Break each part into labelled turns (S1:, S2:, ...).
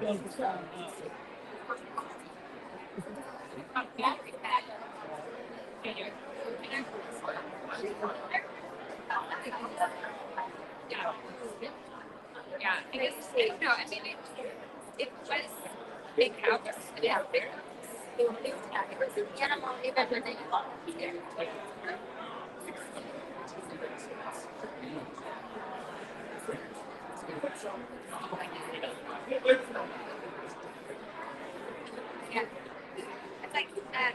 S1: Yeah, I guess I don't know. I mean, it was big house. Yeah, big house. It was an animal, even when they yeah, it's like that.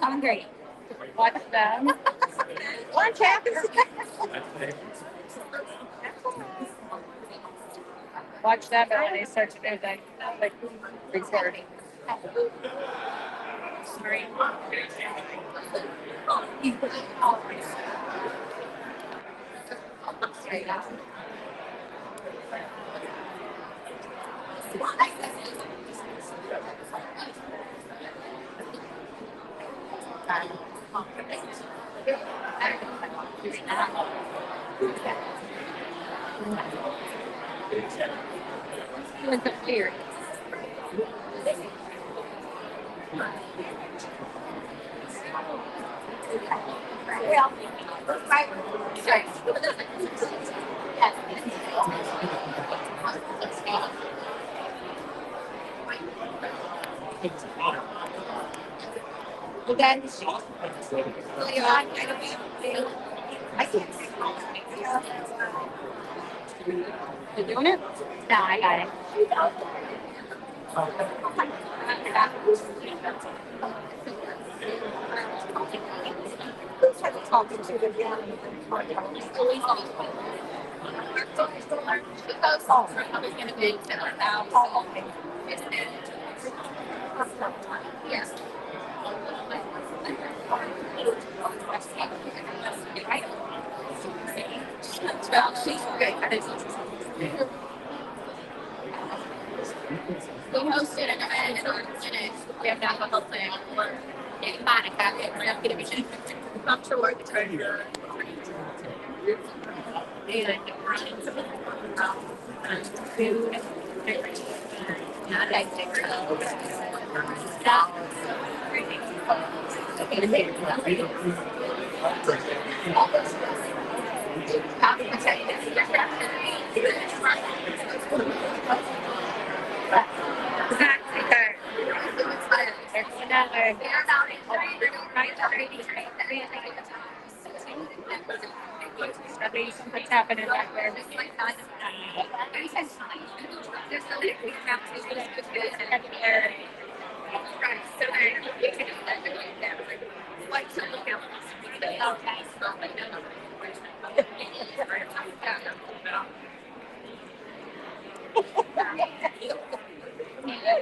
S1: I'm great. Watch them. Watch out. Watch them when they start to do that, like recording. Sorry. With the fear. Well, right. Sorry. Well, then, I can't say you doing it? No, I got it. Talking to the yes. Well, she's good. We hosted an event in Argentina. We have to have a whole thing. Yeah, Monica, we're not going to be come to work. And food. Not that different. What's happening back there?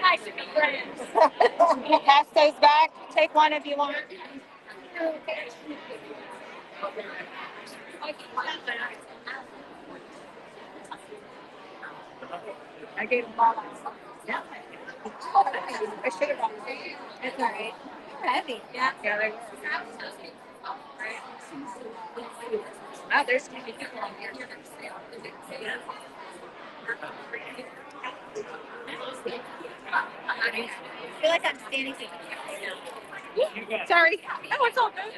S1: Nice to meet friends. Pass those back. Take one if you want. I gave them all. Yeah. I should have brought them. It's all right. They're heavy. Yeah. Yeah. Wow, there's many people on here. I feel like I'm standing. Sorry. Oh, it's all good.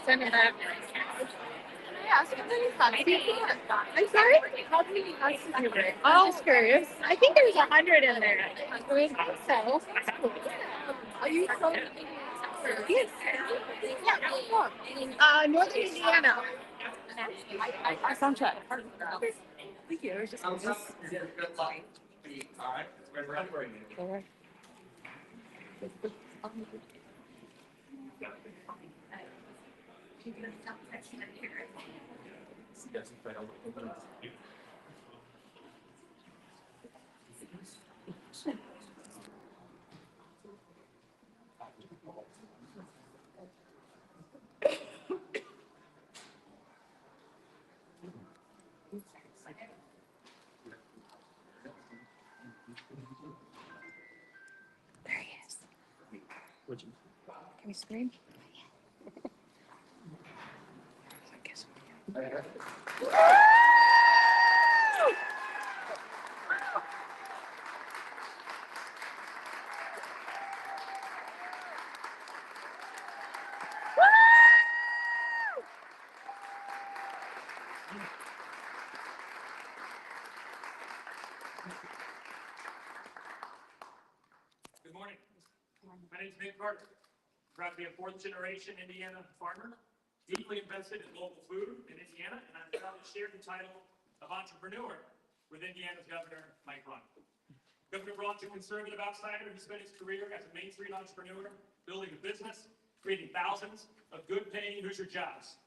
S1: Send it back. Yeah, so I'm sorry? I'm just curious. I think there's 100 in there. I think so. Are you from? Yes. Yeah. Northern Indiana. I sound check. Thank you. It was just. Can we scream?
S2: Good morning. My name is Nick Carter. I'm proud to be a fourth-generation Indiana farmer, deeply invested in local food in Indiana, and I'm proud to share the title of entrepreneur with Indiana's Governor Mike Ron. Governor Ron's a conservative outsider who spent his career as a Main Street entrepreneur, building a business, creating thousands of good-paying Hoosier jobs.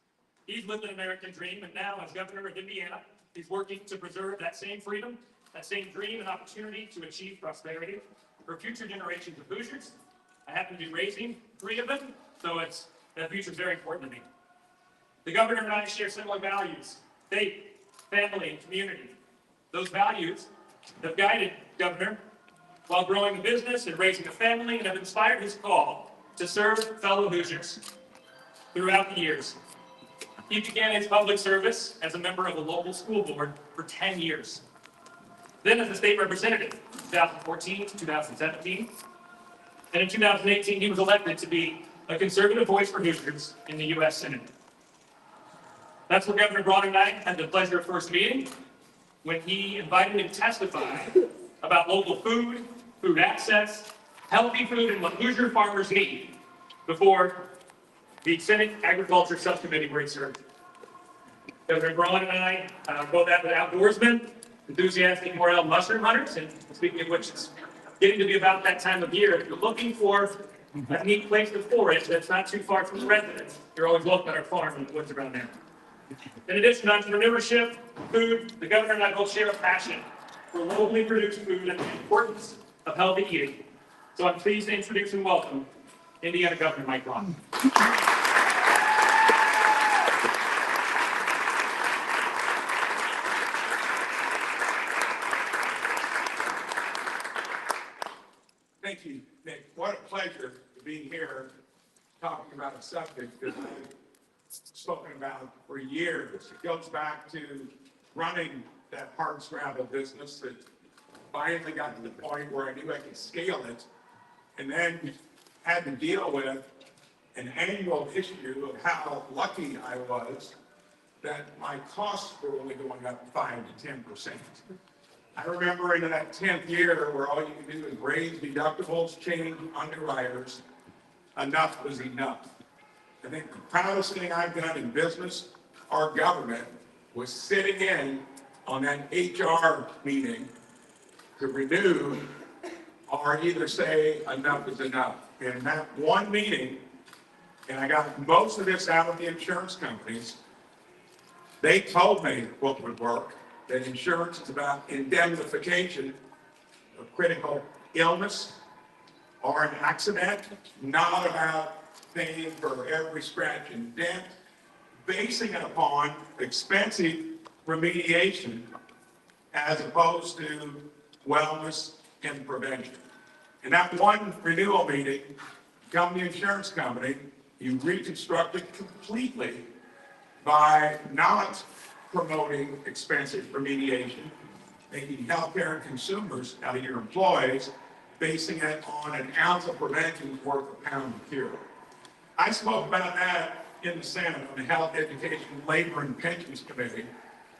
S2: He's lived an American dream, and now, as governor of Indiana, he's working to preserve that same freedom, that same dream and opportunity to achieve prosperity for future generations of Hoosiers. I happen to be raising 3 of them, so that future is very important to me. The governor and I share similar values: faith, family, and community. Those values have guided Governor while growing a business and raising a family, and have inspired his call to serve fellow Hoosiers throughout the years. He began his public service as a member of the local school board for 10 years. Then as a state representative, 2014 to 2017. And in 2018, he was elected to be a conservative voice for Hoosiers in the U.S. Senate. That's where Governor Braun and I had the pleasure of first meeting, when he invited me to testify about local food, food access, healthy food, and what Hoosier farmers need before the Senate Agriculture Subcommittee where he served. Governor Braun and I are both avid outdoorsmen, enthusiastic morel mushroom hunters, and speaking of which, it's getting to be about that time of year. If you're looking for a neat place to forage that's not too far from the residence, you're always welcome at our farm in the woods around there. In addition to entrepreneurship, food, the governor and I both share a passion for locally produced food and the importance of healthy eating. So I'm pleased to introduce and welcome Indiana Governor Mike Ron.
S3: Thank you, Nick. What a pleasure to be here talking about a subject that I've spoken about for years. It goes back to running that hardscrabble business that finally got to the point where I knew I could scale it, and then had to deal with an annual issue of how lucky I was that my costs were only going up 5 to 10%. I remember in that 10th year where all you can do is raise deductibles, change underwriters, enough was enough. I think the proudest thing I've done in business or government was sitting in on that HR meeting to renew or either say enough is enough. And that one meeting, and I got most of this out of the insurance companies, they told me what would work, that insurance is about indemnification of critical illness or an accident, not about paying for every scratch and dent, basing it upon expensive remediation as opposed to wellness and prevention. In that one renewal meeting, come the insurance company, you reconstruct it completely by not promoting expensive remediation, making healthcare and consumers out of your employees, basing it on an ounce of prevention worth a pound of cure. I spoke about that in the Senate on the Health, Education, Labor, and Pensions Committee.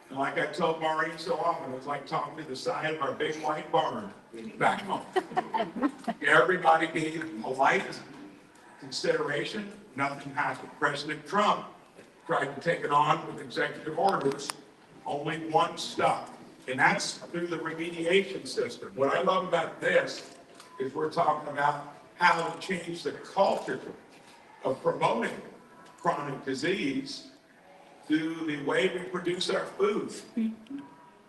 S3: And like I told Maureen so often, it was like talking to the side of our big white barn back home. Everybody gave polite consideration. Nothing happened. President Trump tried to take it on with executive orders. Only one stuck, and that's through the remediation system. What I love about this is we're talking about how to change the culture of promoting chronic disease to the way we produce our food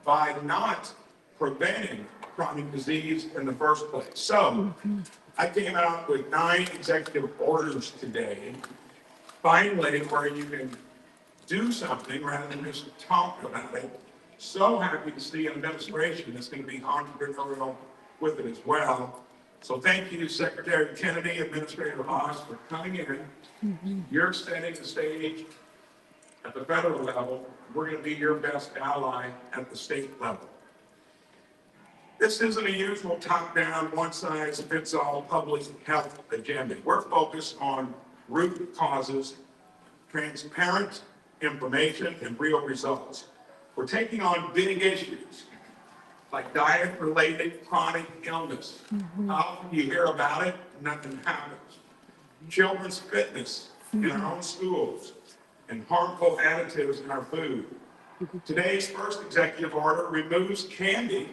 S3: by not preventing chronic disease in the first place. So I came out with 9 executive orders today, finally, where you can do something rather than just talk about it. So happy to see an administration that's going to be entrepreneurial with it as well. So thank you, Secretary Kennedy, Administrator Haas, for coming in. You're setting the stage at the federal level. We're going to be your best ally at the state level. This isn't a usual top-down, one-size-fits-all public health agenda. We're focused on root causes, transparent information, and real results. We're taking on big issues like diet-related chronic illness. How often you hear about it, nothing happens. Children's fitness in our own schools, and harmful additives in our food. Today's first executive order removes candy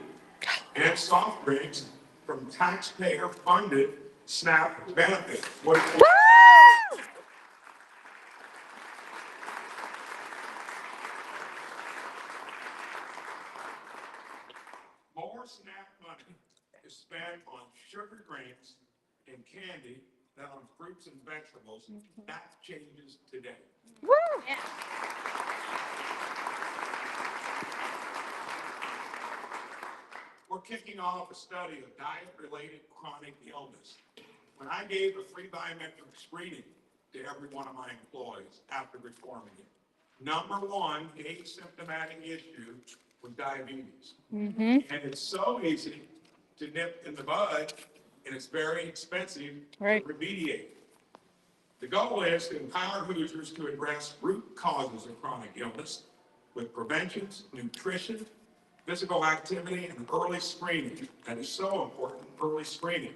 S3: and soft drinks from taxpayer-funded SNAP benefits. More SNAP money is spent on sugar drinks and candy than on fruits and vegetables. That changes today.
S1: Yeah.
S3: We're kicking off a study of diet-related chronic illness. When I gave a free biometric screening to every one of my employees after reforming it, number one asymptomatic issue was diabetes. And it's so easy to nip in the bud, and it's very expensive to remediate. The goal is to empower Hoosiers to address root causes of chronic illness with prevention, nutrition, physical activity, and early screening. That is so important, early screening.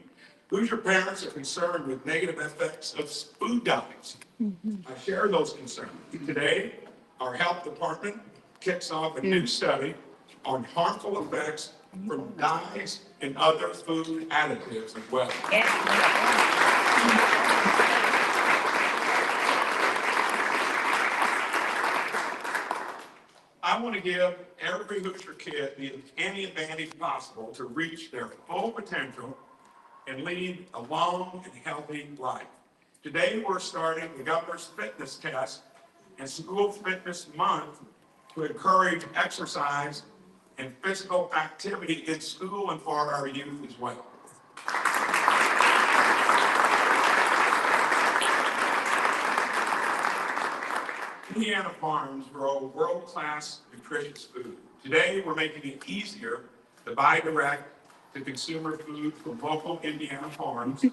S3: Hoosier parents are concerned with negative effects of food dyes. I share those concerns. Today, our health department kicks off a new study on harmful effects from dyes and other food additives as well. I want to give every Hoosier kid any advantage possible to reach their full potential and lead a long and healthy life. Today, we're starting the governor's fitness test and school fitness month to encourage exercise and physical activity in school and for our youth as well. Indiana farms grow world-class nutritious food. Today, we're making it easier to buy direct to consumer food from local Indiana farms.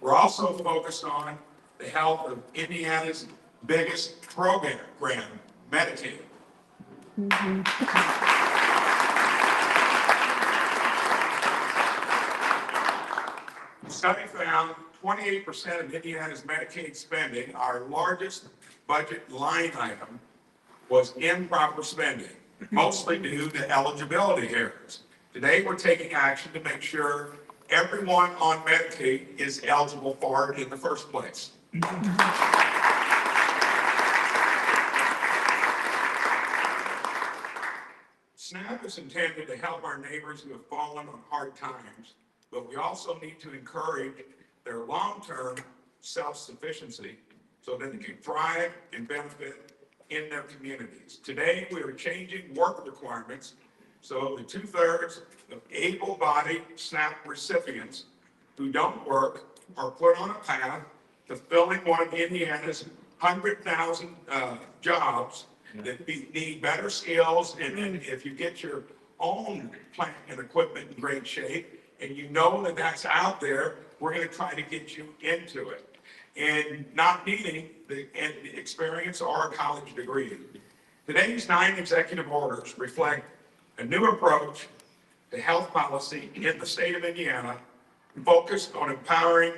S3: We're also focused on the health of Indiana's biggest program, Medicaid. The study found 28% of Indiana's Medicaid spending, our largest budget line item, was improper spending, mostly due to eligibility errors. Today, we're taking action to make sure everyone on Medicaid is eligible for it in the first place. SNAP is intended to help our neighbors who have fallen on hard times, but we also need to encourage their long-term self-sufficiency so that they can thrive and benefit in their communities. Today, we are changing work requirements so the 2/3 of able-bodied SNAP recipients who don't work are put on a path to filling one of Indiana's 100,000 jobs that need better skills. And if you get your own plant and equipment in great shape, and you know that that's out there, we're going to try to get you into it. And not needing the experience or a college degree. Today's 9 executive orders reflect a new approach to health policy in the state of Indiana, focused on empowering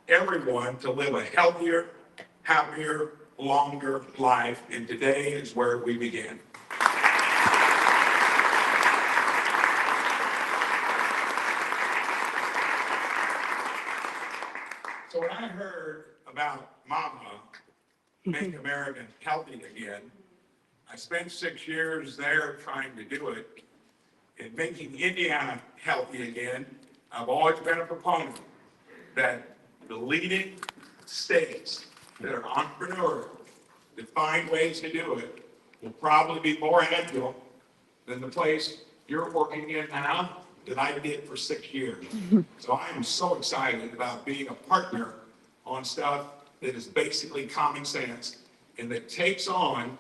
S3: everyone to live a healthier, happier, longer life. And today is where we begin. So when I heard about Mama Make America Healthy Again, I spent 6 years there trying to do it. In making Indiana healthy again, I've always been a proponent that the leading states that are entrepreneurial, that find ways to do it, will probably be more agile than the place you're working in now that I did for 6 years. So I am so excited about being a partner on stuff that is basically common sense and that takes on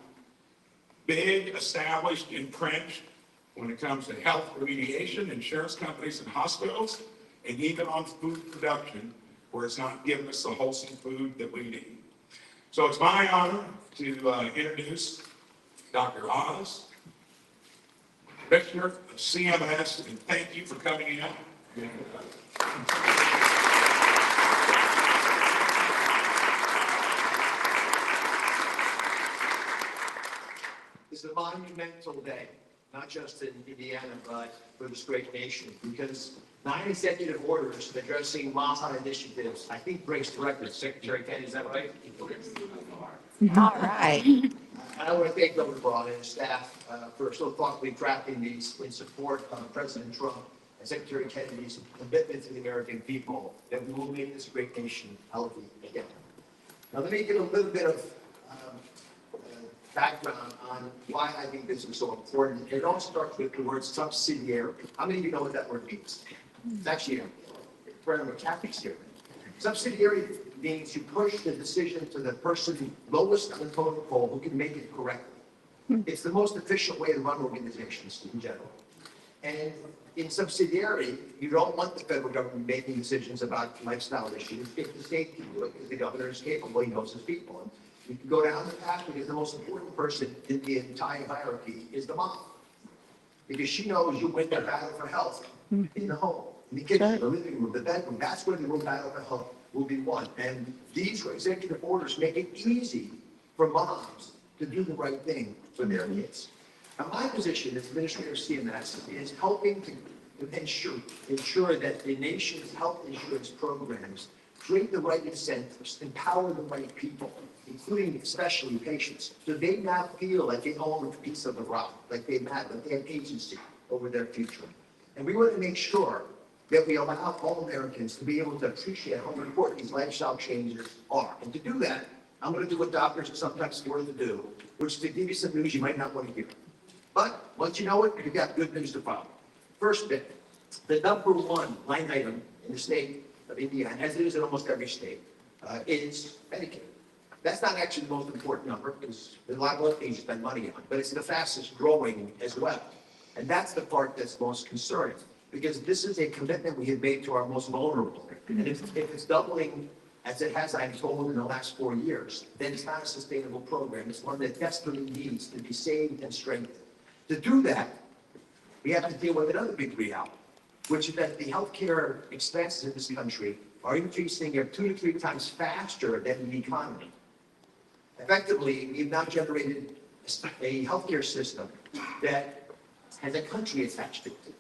S3: big, established, entrenched when it comes to health remediation, insurance companies and hospitals, and even on food production, where it's not giving us the wholesome food that we need. So it's my honor to introduce Dr. Oz, Commissioner of CMS, and thank you for coming in.
S4: It's a monumental day, not just in Indiana, but for this great nation, because 9 executive orders addressing MAHA initiatives, I think breaks the record. Secretary Kennedy, is that right?
S1: All right.
S4: I want to thank Governor Braun and his staff for so thoughtfully crafting these in support of President Trump and Secretary Kennedy's commitment to the American people that we will make this great nation healthy again. Now, let me give a little bit of background on why I think this is so important. It all starts with the word subsidiary. How many of you know what that word means? It's actually a friend of Catholics here. Subsidiary means you push the decision to the person lowest on the totem pole who can make it correctly. It's the most efficient way to run organizations in general. And in subsidiary, you don't want the federal government making decisions about lifestyle issues. If the state can do it, because the governor is capable, he knows his people. And you can go down the path because the most important person in the entire hierarchy is the mom. Because she knows you win the battle for health in the home, in the kitchen, the living room, the bedroom. That's where the real battle for health will be won. And these executive orders make it easy for moms to do the right thing for their kids. Now, my position as Administrator of CMS is helping to ensure that the nation's health insurance programs create the right incentives, empower the right people, including especially patients, so they now feel like they own a piece of the rock, like they matter, like they have agency over their future. And we want to make sure that we allow all Americans to be able to appreciate how important these lifestyle changes are. And to do that, I'm going to do what doctors are sometimes sworn to do, which is to give you some news you might not want to hear. But once you know it, you've got good news to follow. First bit, the number one line item in the state of Indiana, as it is in almost every state, is Medicaid. That's not actually the most important number, because there's a lot of other things you spend money on, but it's the fastest growing as well. And that's the part that's most concerning, because this is a commitment we have made to our most vulnerable. And if it's doubling, as it has, I'm told, in the last 4 years, then it's not a sustainable program. It's one that desperately needs to be saved and strengthened. To do that, we have to deal with another big reality, which is that the healthcare expenses in this country are increasing at 2 to 3 times faster than the economy. Effectively, we've now generated a healthcare system that has a country attached to it.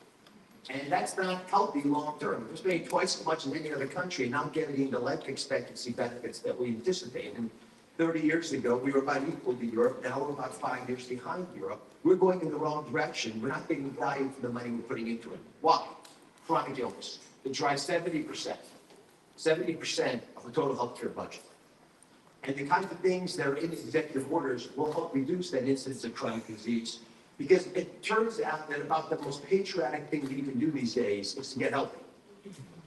S4: And that's not healthy long term. We're spending twice as much as any other country and not getting the life expectancy benefits that we anticipate. And 30 years ago, we were about equal to Europe. Now we're about 5 years behind Europe. We're going in the wrong direction. We're not getting value for the money we're putting into it. Why? Chronic illness. It drives 70% of the total healthcare budget. And the kinds of things that are in the executive orders will help reduce that incidence of chronic disease. Because it turns out that about the most patriotic thing you can do these days is to get healthy.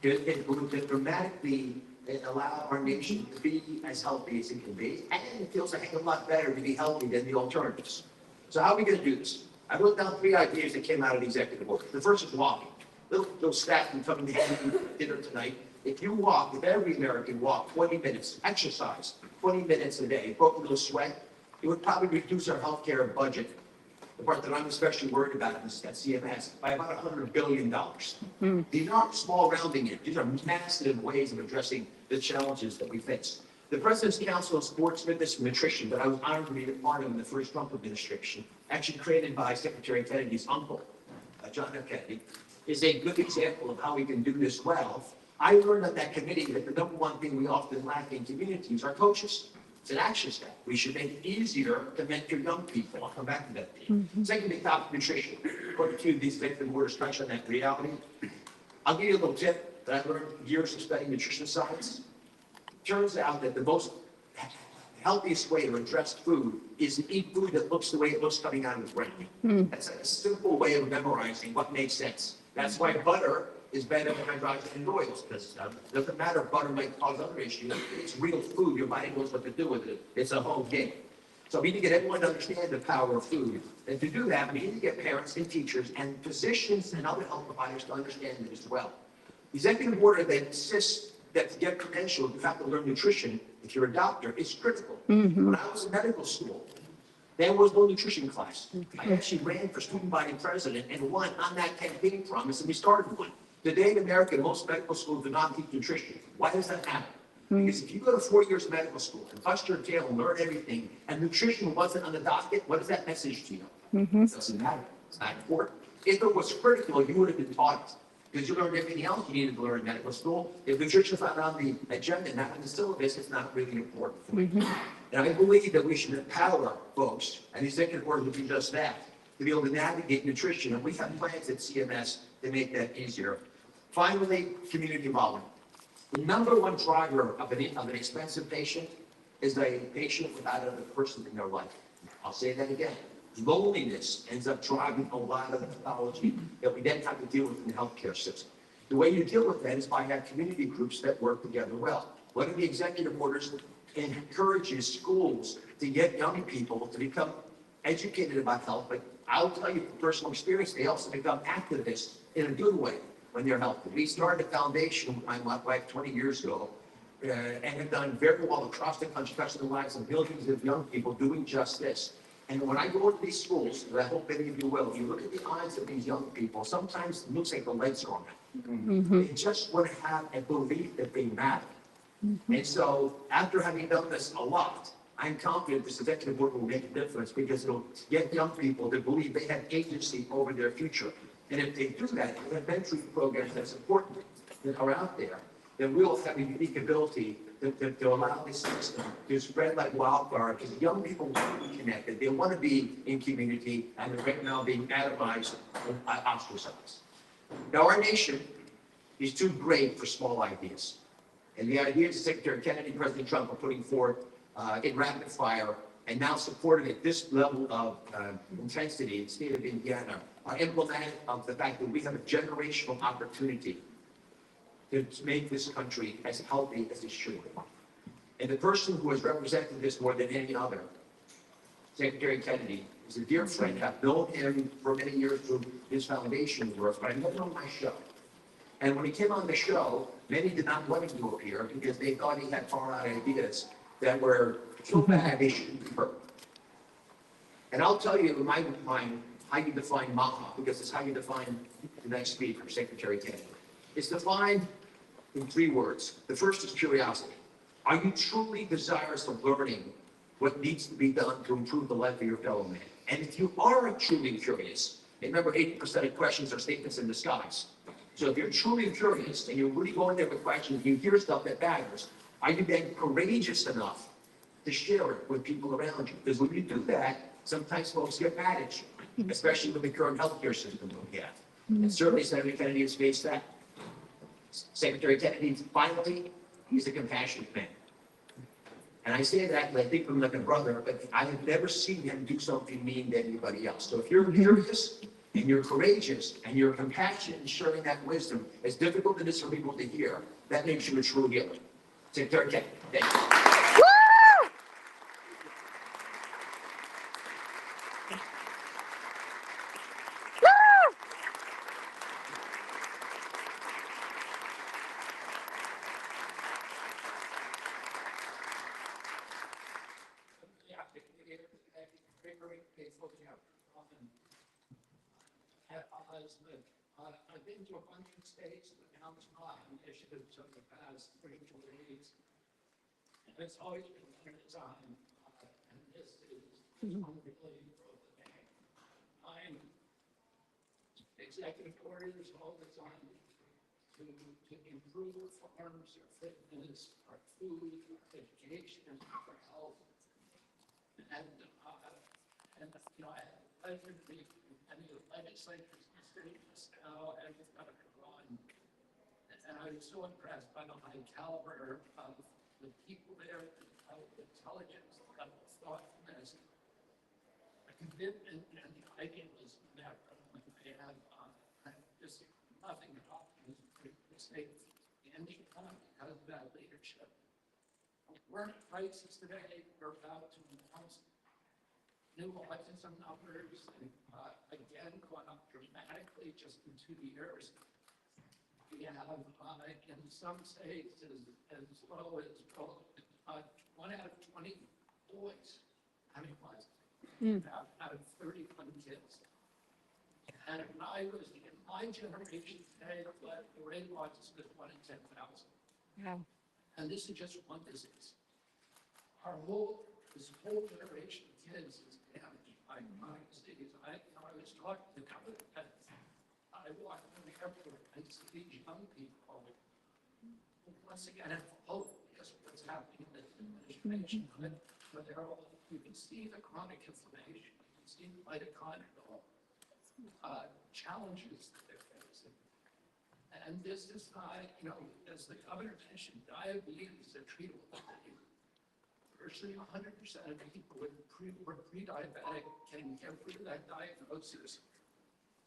S4: It will dramatically allow our nation to be as healthy as it can be, and it feels a heck of a lot better to be healthy than the alternatives. So how are we going to do this? I wrote down 3 ideas that came out of the executive order. The first is walking. Little stat from coming to dinner tonight. If you walk, if every American walked 20 minutes, exercise 20 minutes a day, broke a little sweat, it would probably reduce our healthcare budget, the part that I'm especially worried about is at CMS, by about $100 billion. These aren't small rounding it. These are massive ways of addressing the challenges that we face. The President's Council of Sports, Fitness, and Nutrition that I was honored to be a part of in the first Trump administration, actually created by Secretary Kennedy's uncle, John F. Kennedy, is a good example of how we can do this well. I learned on that committee that the number one thing we often lack in communities are coaches. It's an action step. We should make it easier to mentor young people. I'll come back to that. Second, big topic, nutrition. According to these executive orders, touch on that reality. I'll give you a little tip that I learned years of studying nutrition science. It turns out that the most the healthiest way to address food is to eat food that looks the way it looks coming out of the brain. That's like a simple way of memorizing what makes sense. That's why butter is better than hydrogenated oils, because it doesn't matter if butter might cause other issues. It's real food. Your body knows what to do with it. It's a whole game. So we need to get everyone to understand the power of food. And to do that, we need to get parents and teachers and physicians and other health providers to understand it as well. The executive order that insists that to get credentialed, you have to learn nutrition if you're a doctor is critical. When I was in medical school, there was no nutrition class. I actually ran for student body president and won on that campaign promise, and we started one. Today in America, most medical schools do not teach nutrition. Why does that happen? Because if you go to 4 years of medical school and bust your tail and learn everything, and nutrition wasn't on the docket, what is that message to you? It doesn't matter. It's not important. If it was critical, you would have been taught it. Because you learned everything else you needed to learn in medical school. If nutrition's not on the agenda, not on the syllabus, it's not really important for you. And I believe that we should empower folks, and the executive order will do just that, to be able to navigate nutrition. And we have plans at CMS to make that easier. Finally, community involvement. The number one driver of an expensive patient is a patient without another person in their life. I'll say that again. Loneliness ends up driving a lot of the pathology that we then have to deal with in the healthcare system. The way you deal with that is by having community groups that work together well. One of the executive orders encourages schools to get young people to become educated about health, but I'll tell you from personal experience, they also become activists in a good way when they're healthy. We started a foundation with my wife 20 years ago, and have done very well across the country, touching the lives of millions of young people doing just this. And when I go into these schools, and I hope many of you will, you look at the eyes of these young people, sometimes it looks like the legs are on them. They just want to have a belief that they matter. And so after having done this a lot, I'm confident this executive order will make a difference because it'll get young people to believe they have agency over their future. And if they do that, elementary programs that support them that are out there, then we'll have a unique ability to allow this system to spread like wildfire, because young people want to be connected. They want to be in community, and they're right now being atomized and ostracized. Now, our nation is too great for small ideas. And the ideas that Secretary Kennedy and President Trump are putting forth in rapid fire and now supported at this level of intensity in the state of Indiana are emblematic of the fact that we have a generational opportunity to make this country as healthy as it should be. And the person who has represented this more than any other, Secretary Kennedy, is a dear friend. I've known him for many years through his foundation work, but I met him on my show. And when he came on the show, many did not want him to appear because they thought he had far-out ideas that were so bad they shouldn't be heard. And I'll tell you, in my mind, how you define Maha, because it's how you define the next speaker, Secretary Kennedy. It's defined in 3 words. The first is curiosity. Are you truly desirous of learning what needs to be done to improve the life of your fellow man? And if you are truly curious, remember 80% of questions are statements in disguise. So if you're truly curious and you're really going there with questions, you hear stuff that matters, are you then courageous enough to share it with people around you? Because when you do that, sometimes folks get mad at you, especially with the current healthcare system that we have. And certainly Senator Kennedy has faced that. Secretary Kennedy, finally, he's a compassionate man. And I say that, and I think of him like a brother, but I have never seen him do something mean to anybody else. So if you're curious and you're courageous and you're compassionate in sharing that wisdom, as difficult as it is for people to hear, that makes you a true healer. Secretary Kennedy, thank you.
S5: I've been to a bunch of states, but now it's not initiatives of the past 3 days. And it's always been one at a time. And this is one really for the day. I'm executive orders all the time to improve farms, our fitness, our food, our education, our health. And you know, I had the pleasure to be in many of the legislatures in the states now, and it's got to run. And I was so impressed by the high caliber of the people there, the level of intelligence, the level of thoughtfulness, the commitment, and the idealism that they have. Just nothing at all is mistake in the economy because of that leadership. We're in a crisis today. We're about to announce new autism numbers, again, gone up dramatically just in 2 years. We have, in some states, as low as 1 out of 20 boys having autism, out of 31 kids. And when I was in my generation today, the rate of autism is 1 in 10,000.
S1: Wow.
S5: And this is just one disease. This whole generation of kids is damaged by chronic disease. I was talking to the governor, and I walked in the airport and see these young people, once again, have hope because of what's happening in this administration. But they're all, you can see the chronic inflammation, you can see the mitochondrial challenges that they're facing. And this is not, as the governor mentioned, diabetes is a treatable disease. Virtually 100% of people with pre-diabetic can get rid of that diagnosis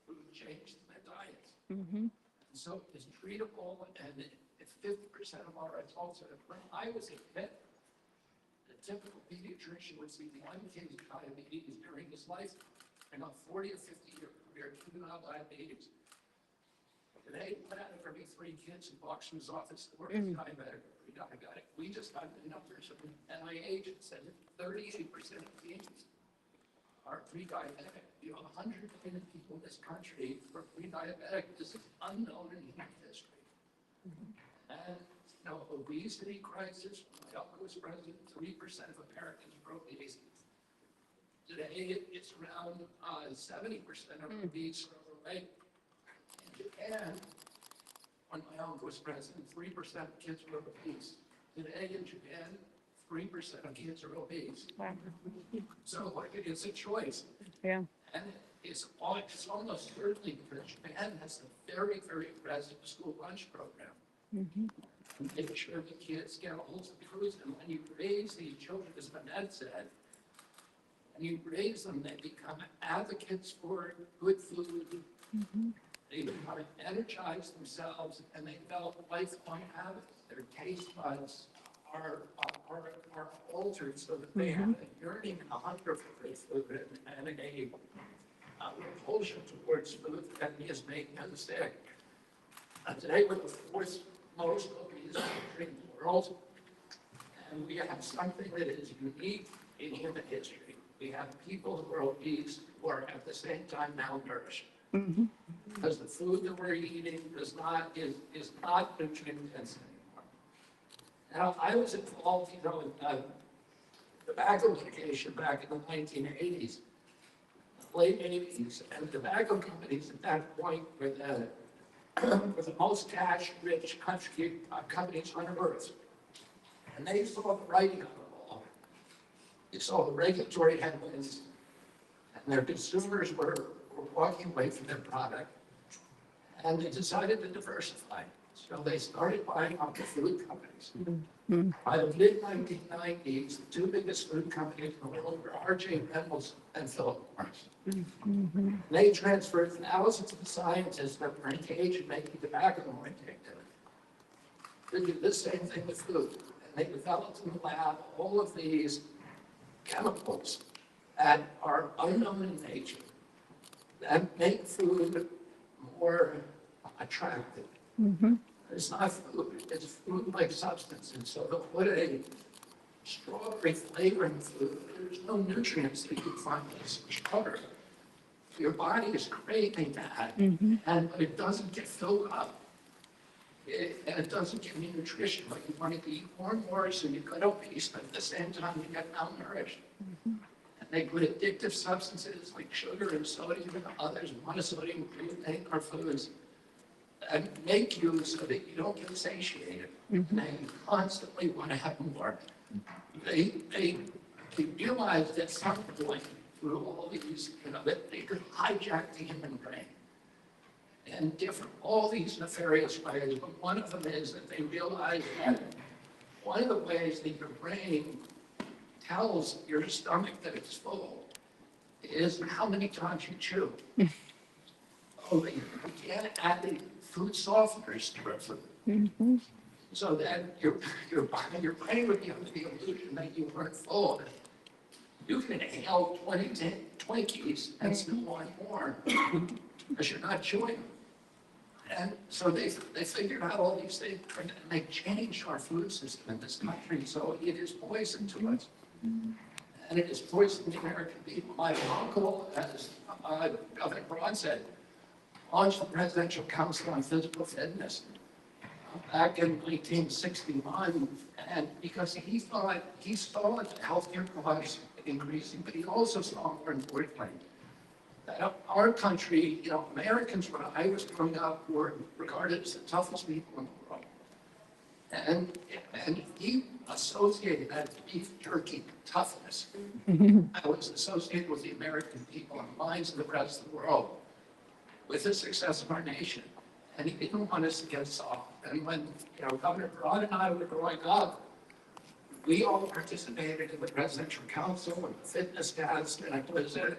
S5: through change in their diet. And so it's treatable, and it's 50% of our adults. When I was a kid, the typical pediatrician would see 1 case of diabetes during his life, and a 40 or 50 year career, juvenile diabetes. Today, 1 out of every 3 kids who walks from his office to work is diabetic or pre-diabetic. We just got the numbers from NIH. It said that 38% of teens are pre-diabetic. 100 million people in this country are pre-diabetic. This is unknown in human history. And, obesity crisis, my uncle was president, 3% of Americans are obese. Today, it's around 70% of obese are overweight. In Japan, when my uncle was president, 3% of kids were obese. Today in Japan, 3% of kids are obese.
S1: Wow.
S5: So it's a choice.
S1: Yeah.
S5: And it's almost certainly because Japan has a very, very aggressive school lunch program. Make sure the kids get all the foods, and when you raise these children, as Manette said, when you raise them, they become advocates for good food. They become energized themselves, and they develop lifelong habits. Their taste buds are altered so that they have a yearning and a hunger for food and a repulsion towards food that is making them sick. Today, we're the 4th most obese country in the world, and we have something that is unique in human history. We have people who are obese who are at the same time malnourished. Because the food that we're eating is not nutrient dense anymore. Now, I was involved, in tobacco litigation back in the 1980s, late 80s, and tobacco companies at that point were the most cash-rich companies on earth. And they saw the writing on the wall. They saw the regulatory headwinds, and their consumers were walking away from their product, and they decided to diversify. So they started buying up the food companies. By the mid-1990s, the 2 biggest food companies in the world were R.J. Reynolds and Philip Morris. They transferred thousands of scientists that were engaged in making tobacco more addictive. They did the same thing with food. And they developed in the lab all of these chemicals that are unknown in nature, that make food more attractive. It's not food, it's food-like substances. So they'll put a strawberry flavor in food. There's no nutrients that you can find in strawberry. Your body is craving that, and it doesn't get filled up. And it doesn't give you nutrition, but you want to eat more and more, so you get obese, but at the same time you get malnourished. And they put addictive substances like sugar and sodium and others, monosodium glutamate in our foods, and make you so that you don't get satiated. And you constantly want to have more. They realized at some point through all these, that they could hijack the human brain in all these nefarious ways. But one of them is that they realized that one of the ways that your brain tells your stomach that it's full is how many times you chew. Oh, you can't add the food softeners to it. So that your brain would be under the illusion that you weren't full. You can inhale 20 Twinkies and still want more because you're not chewing them. And so they figured out all these things, and they changed our food system in this country, so it is poison to us. And it is poison to the American people. My uncle, as Governor Braun said, launched the Presidential Council on Physical Fitness back in 1961, and because he saw that healthcare costs increasing, but he also saw, more importantly, that our country, Americans, when I was growing up, were regarded as the toughest people in the world. And he associated that beef jerky toughness. I was associated with the American people and the minds of the rest of the world with the success of our nation. And he didn't want us to get soft. And when Governor Braun and I were growing up, we all participated in the Presidential Council and the fitness test, and it was a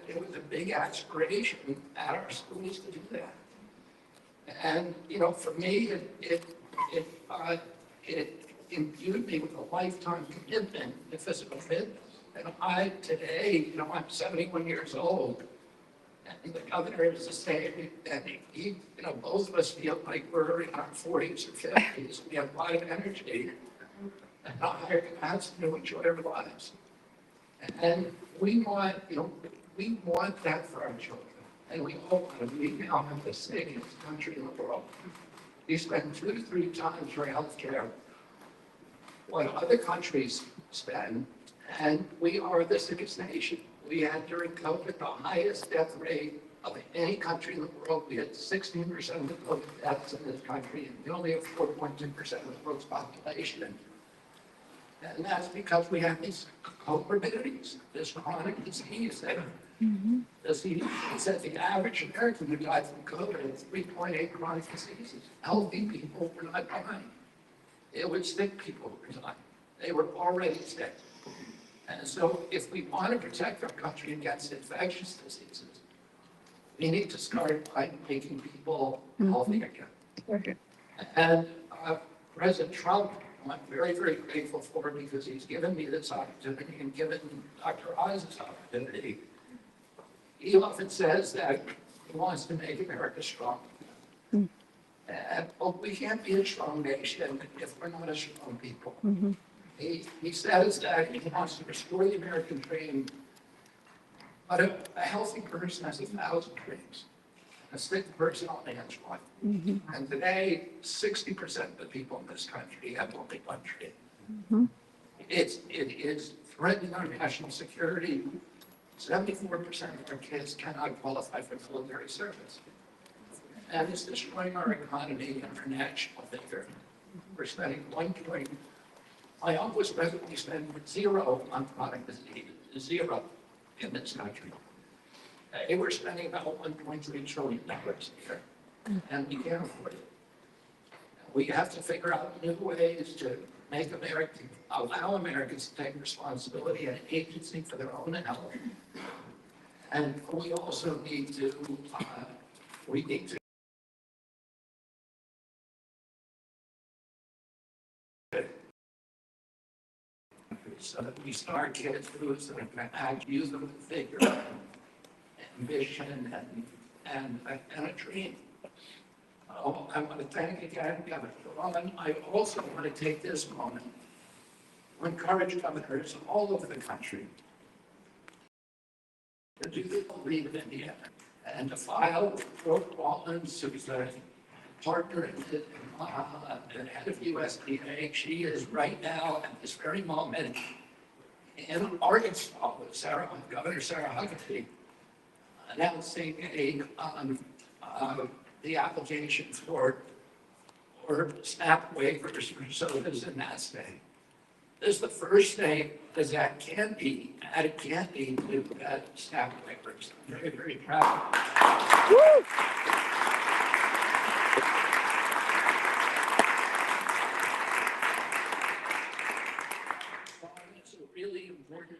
S5: big aspiration at our schools to do that. And for me, it imbued me with a lifetime commitment to physical fitness. And I today, I'm 71 years old, and the governor is the same, and he, both of us feel like we're in our 40s or 50s. We have a lot of energy and a higher capacity to enjoy our lives. And we want that for our children. And we all want to. We now have the safest country in the world. We spend 2 to 3 times for healthcare what other countries spend, and we are the sickest nation. We had during COVID the highest death rate of any country in the world. We had 16% of the COVID deaths in this country, and we only have 4.2% of the world's population. And that's because we have these comorbidities, this chronic disease that the CDC said the average American who died from COVID had 3.8 chronic diseases. Healthy people were not dying. It was sick people who were dying. They were already sick. And so if we want to protect our country against infectious diseases, we need to start by making people healthy again. And President Trump, I'm very, very grateful for because he's given me this opportunity and given Dr. Oz this opportunity. He often says that he wants to make America strong. But we can't be a strong nation if we're not a strong people. He says that he wants to restore the American dream, but a healthy person has 1,000 dreams. A sick person only has one. And today, 60% of the people in this country have only one dream. It is threatening our national security. 74% of our kids cannot qualify for military service. And it's destroying our economy and our national vigor. We're spending my uncle was presently spending 0 on chronic disease, 0 in this country. They were spending about $1.3 trillion a year, and we can't afford it. We have to figure out new ways to make allow Americans to take responsibility and agency for their own health. And we also need to, so that we start kids foods that are use them with vigor, ambition, and a dream. I want to thank again Governor Braun. I also want to take this moment to encourage governors all over the country to do the Believe in Indiana and to file with Brooke Waltons, who's a partner in the head of USDA. She is right now at this very moment in Arkansas with Governor Sarah Huckabee announcing the application for SNAP waivers for sodas in that state. This is the first state that added candy to SNAP waivers. I'm very, very proud. Woo! It's a really important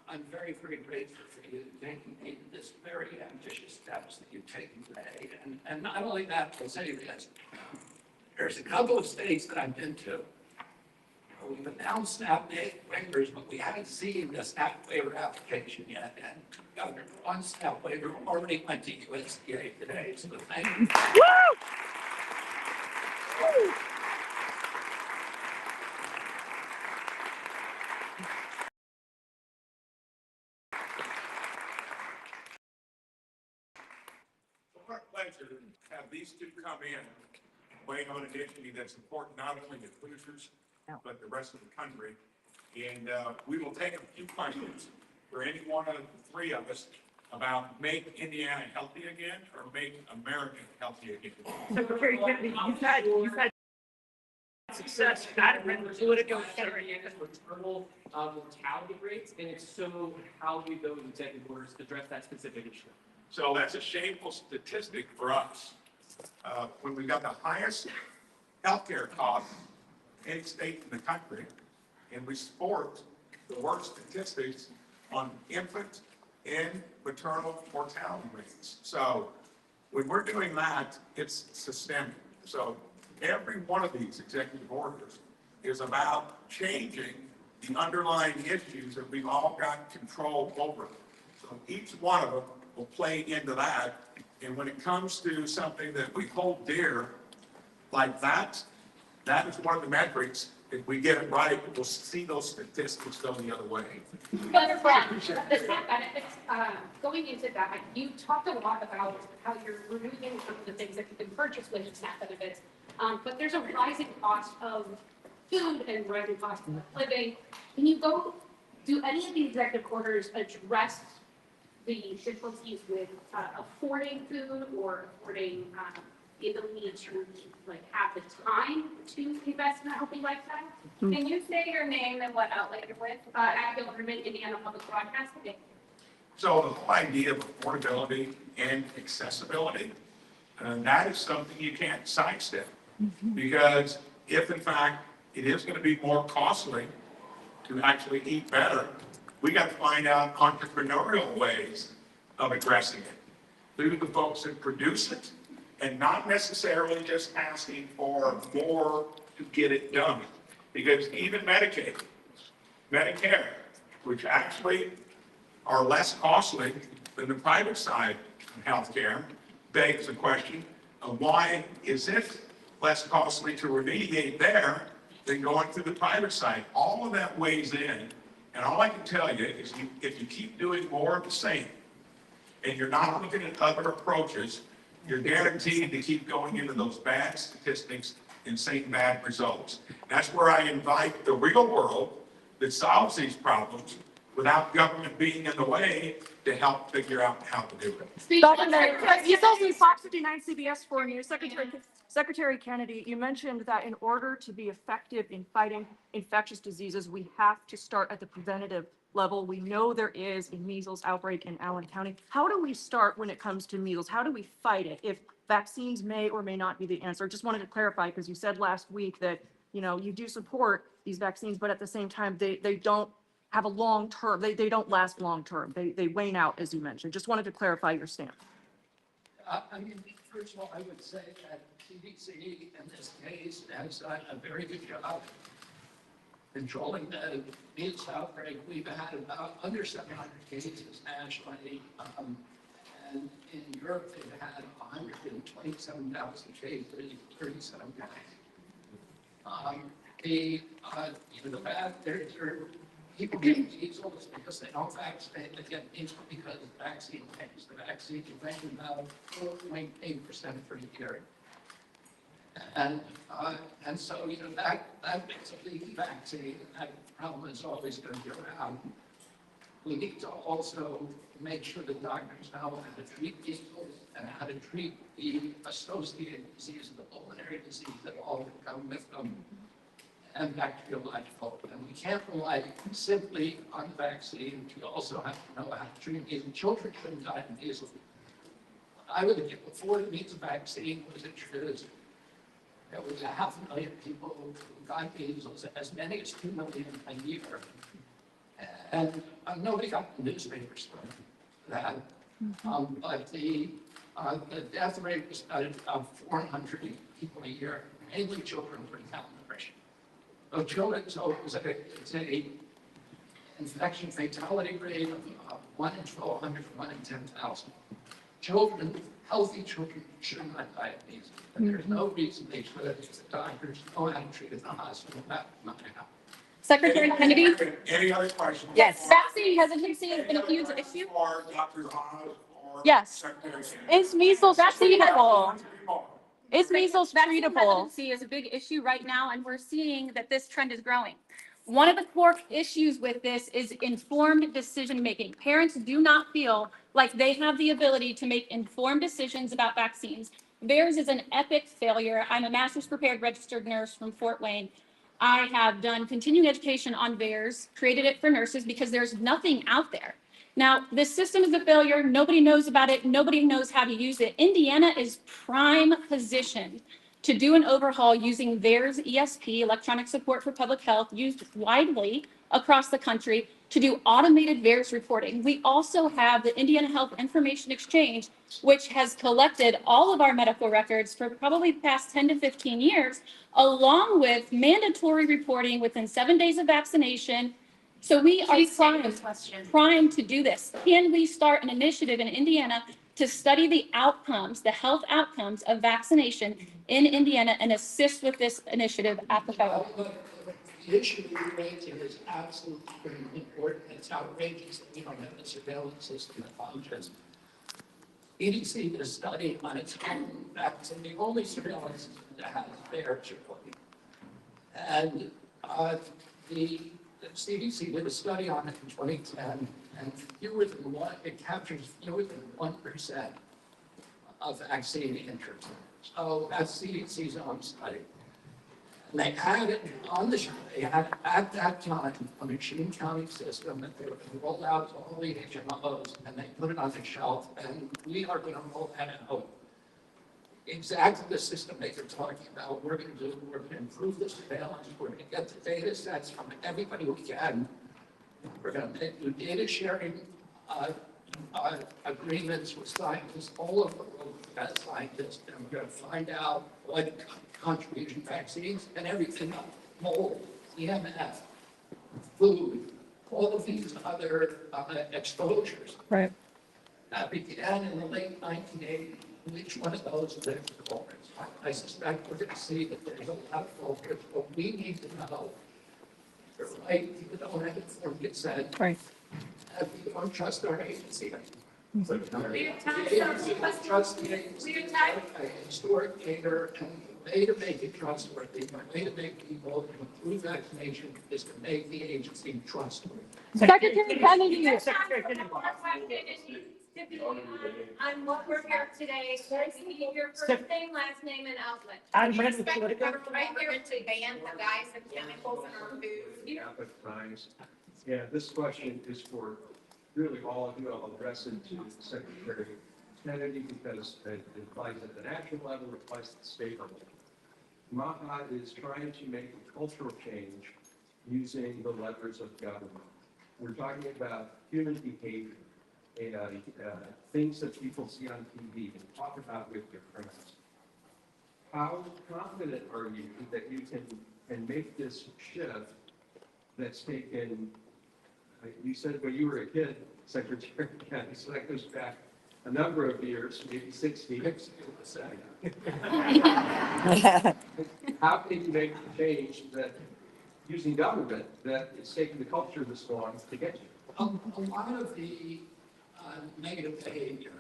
S5: I'm very, very grateful for you taking this very ambitious steps that you've taken today. And not only that, I'll say this. There's a couple of states that I've been to. We've announced SNAP waivers, but we haven't seen the SNAP waiver application yet. And Governor, one SNAP waiver already went to USDA today, so thank you.
S3: What a pleasure to have these two come in, weighing on an issue that's important not only to Hoosiers, but the rest of the country. And we will take a few questions for any one of the three of us about make Indiana healthy again or make America healthy again.
S6: Secretary Kennedy, you've had success, you've had political
S7: Maternal mortality rates, and if so, how do those executive orders address that specific issue?
S3: So that's a shameful statistic for us. When we've got the highest healthcare costs in any state in the country, and we sport the worst statistics on infant and maternal mortality rates. So when we're doing that, it's systemic. So every one of these executive orders is about changing the underlying issues that we've all got control over. So each one of them will play into that. And when it comes to something that we hold dear like that, that is one of the metrics. If we get it right, we'll see those statistics go the other way.
S8: But the SNAP benefits, going into that, you talked a lot about how you're removing some of the things that you can purchase with SNAP benefits. But there's a rising cost of food and rising cost of living. Can you do any of the executive orders address the difficulties with affording food or affording the ability to have the time to invest in a healthy lifestyle?
S1: Can you say your name and what outlet you're with?
S8: Abigail Herman, Indiana Public Broadcasting.
S3: So the whole idea of affordability and accessibility, that is something you can't sidestep. Because if in fact it is going to be more costly to actually eat better, we got to find out entrepreneurial ways of addressing it through the folks that produce it, and not necessarily just asking for more to get it done. Because even Medicaid, Medicare, which actually are less costly than the private side of healthcare, begs the question of why is it less costly to remediate there than going through the private side? All of that weighs in, and all I can tell you is if you keep doing more of the same, and you're not looking at other approaches, you're guaranteed to keep going into those bad statistics and seeing bad results. That's where I invite the real world that solves these problems without government being in the way to help figure out how to do it.
S6: Dr. He's also Fox 59 CBS 4 News. Secretary Kennedy, you mentioned that in order to be effective in fighting infectious diseases, we have to start at the preventative level. We know there is a measles outbreak in Allen County. How do we start when it comes to measles? How do we fight it if vaccines may or may not be the answer? Just wanted to clarify, because you said last week that, you know, you do support these vaccines, but at the same time, they don't have a long term. They don't last long term. They wane out, as you mentioned. Just wanted to clarify your stance.
S5: I mean, first of all, I would say that CDC in this case has done a very good job controlling the measles outbreak. We've had about under 700 cases nationally, and in Europe they've had 127,000 cases in 37 countries. People get measles because they don't vaccinate. They get measles because the vaccine takes the vaccine. You mentioned about 4.8% for the year. And so, you know, that makes a leaky vaccine. That problem is always going to be around. We need to also make sure that doctors know how to treat measles and how to treat the associated disease, the pulmonary disease that all come with them, and bacteriological. And we can't rely simply on the vaccine. We also have to know how to treat measles. Children shouldn't die of measles. I would have, before the measles vaccine was introduced, there was 500,000 people who got measles, as many as 2 million a year. And nobody got the newspapers for that. But the death rate was about 400 people a year, mainly children with malnutrition. So children, so it's a infection fatality rate of 1 in 1,200, 1 in 10,000. Children, healthy children should not die of these. And there's no reason they should. The doctors know how to treat it in the hospital. That's not happening.
S8: Secretary Kennedy?
S3: Any other questions?
S6: Yes.
S8: Vaccine hesitancy has been a huge issue.
S3: For Dr. Oz or
S6: Yes.
S3: Secretary Kennedy?
S6: Is measles treatable? Is measles
S8: Vaccine
S6: treatable?
S8: hesitancy is a big issue right now, and we're seeing that this trend is growing. One of the core issues with this is informed decision-making. Parents do not feel like they have the ability to make informed decisions about vaccines. Theirs is an epic failure. I'm a master's prepared registered nurse from Fort Wayne. I have done continuing education on VAERS, created it for nurses because there's nothing out there. Now, this system is a failure. Nobody knows about it. Nobody knows how to use it. Indiana is prime positioned to do an overhaul using VAERS ESP, electronic support for public health, used widely across the country to do automated VAERS reporting. We also have the Indiana Health Information Exchange, which has collected all of our medical records for probably the past 10 to 15 years, along with mandatory reporting within 7 days of vaccination. So we are primed to do this. Can we start an initiative in Indiana to study the outcomes, the health outcomes of vaccination in Indiana and assist with this initiative at the federal?
S5: The issue that you're raising is absolutely important. It's outrageous that we don't have a surveillance system that functions. EDC did a study on its own vaccine, the only surveillance system that has VAERS reporting. And the CDC did a study on it in 2010, and it captures fewer than 1% of vaccine interest. So that's CDC's own study. And they had it on the shelf. They had at that time a machine counting system that they were going to roll out to all the HMOs, and they put it on the shelf. And we are going to roll that out. Exactly the system that you're talking about. We're going to improve the surveillance. We're going to get the data sets from everybody we can. We're going to do data sharing agreements with scientists all over the world, as scientists, and we're going to find out what contribution vaccines and everything else, mold, EMF, food, all of these other exposures.
S6: Right.
S5: That began in the late 1980s. Each one of those is different culprits. I suspect we're going to see that there's a lot of culprits, but we need to know. You're right, people don't have informed consent.
S6: Right.
S5: And we don't trust our agency.
S8: We have time,
S5: We don't trust the agency.
S8: We have time.
S5: A historic data, and the way to make it trustworthy, the way to make people improve vaccination is to make the agency trustworthy.
S6: Secretary Kennedy.
S9: On what we're here today, we need your first name, last name, and outlet.
S10: I'm
S9: We
S10: Brandon
S9: expect the
S10: Politico.
S9: government right here to ban the dyes and chemicals in our food.
S10: Yeah, this question is for really all of you. I'll address it to Secretary Kennedy because it applies at the national level, it applies at the state level. MAHA is trying to make a cultural change using the levers of government. We're talking about human behavior and things that people see on TV and talk about with your friends. How confident are you that you can make this shift that's taken, you said when you were a kid, Secretary Kennedy, so that goes back a number of years, maybe 60. How can you make the change that, using government, that is taking the culture this long to get you?
S5: A lot of the negative behavior,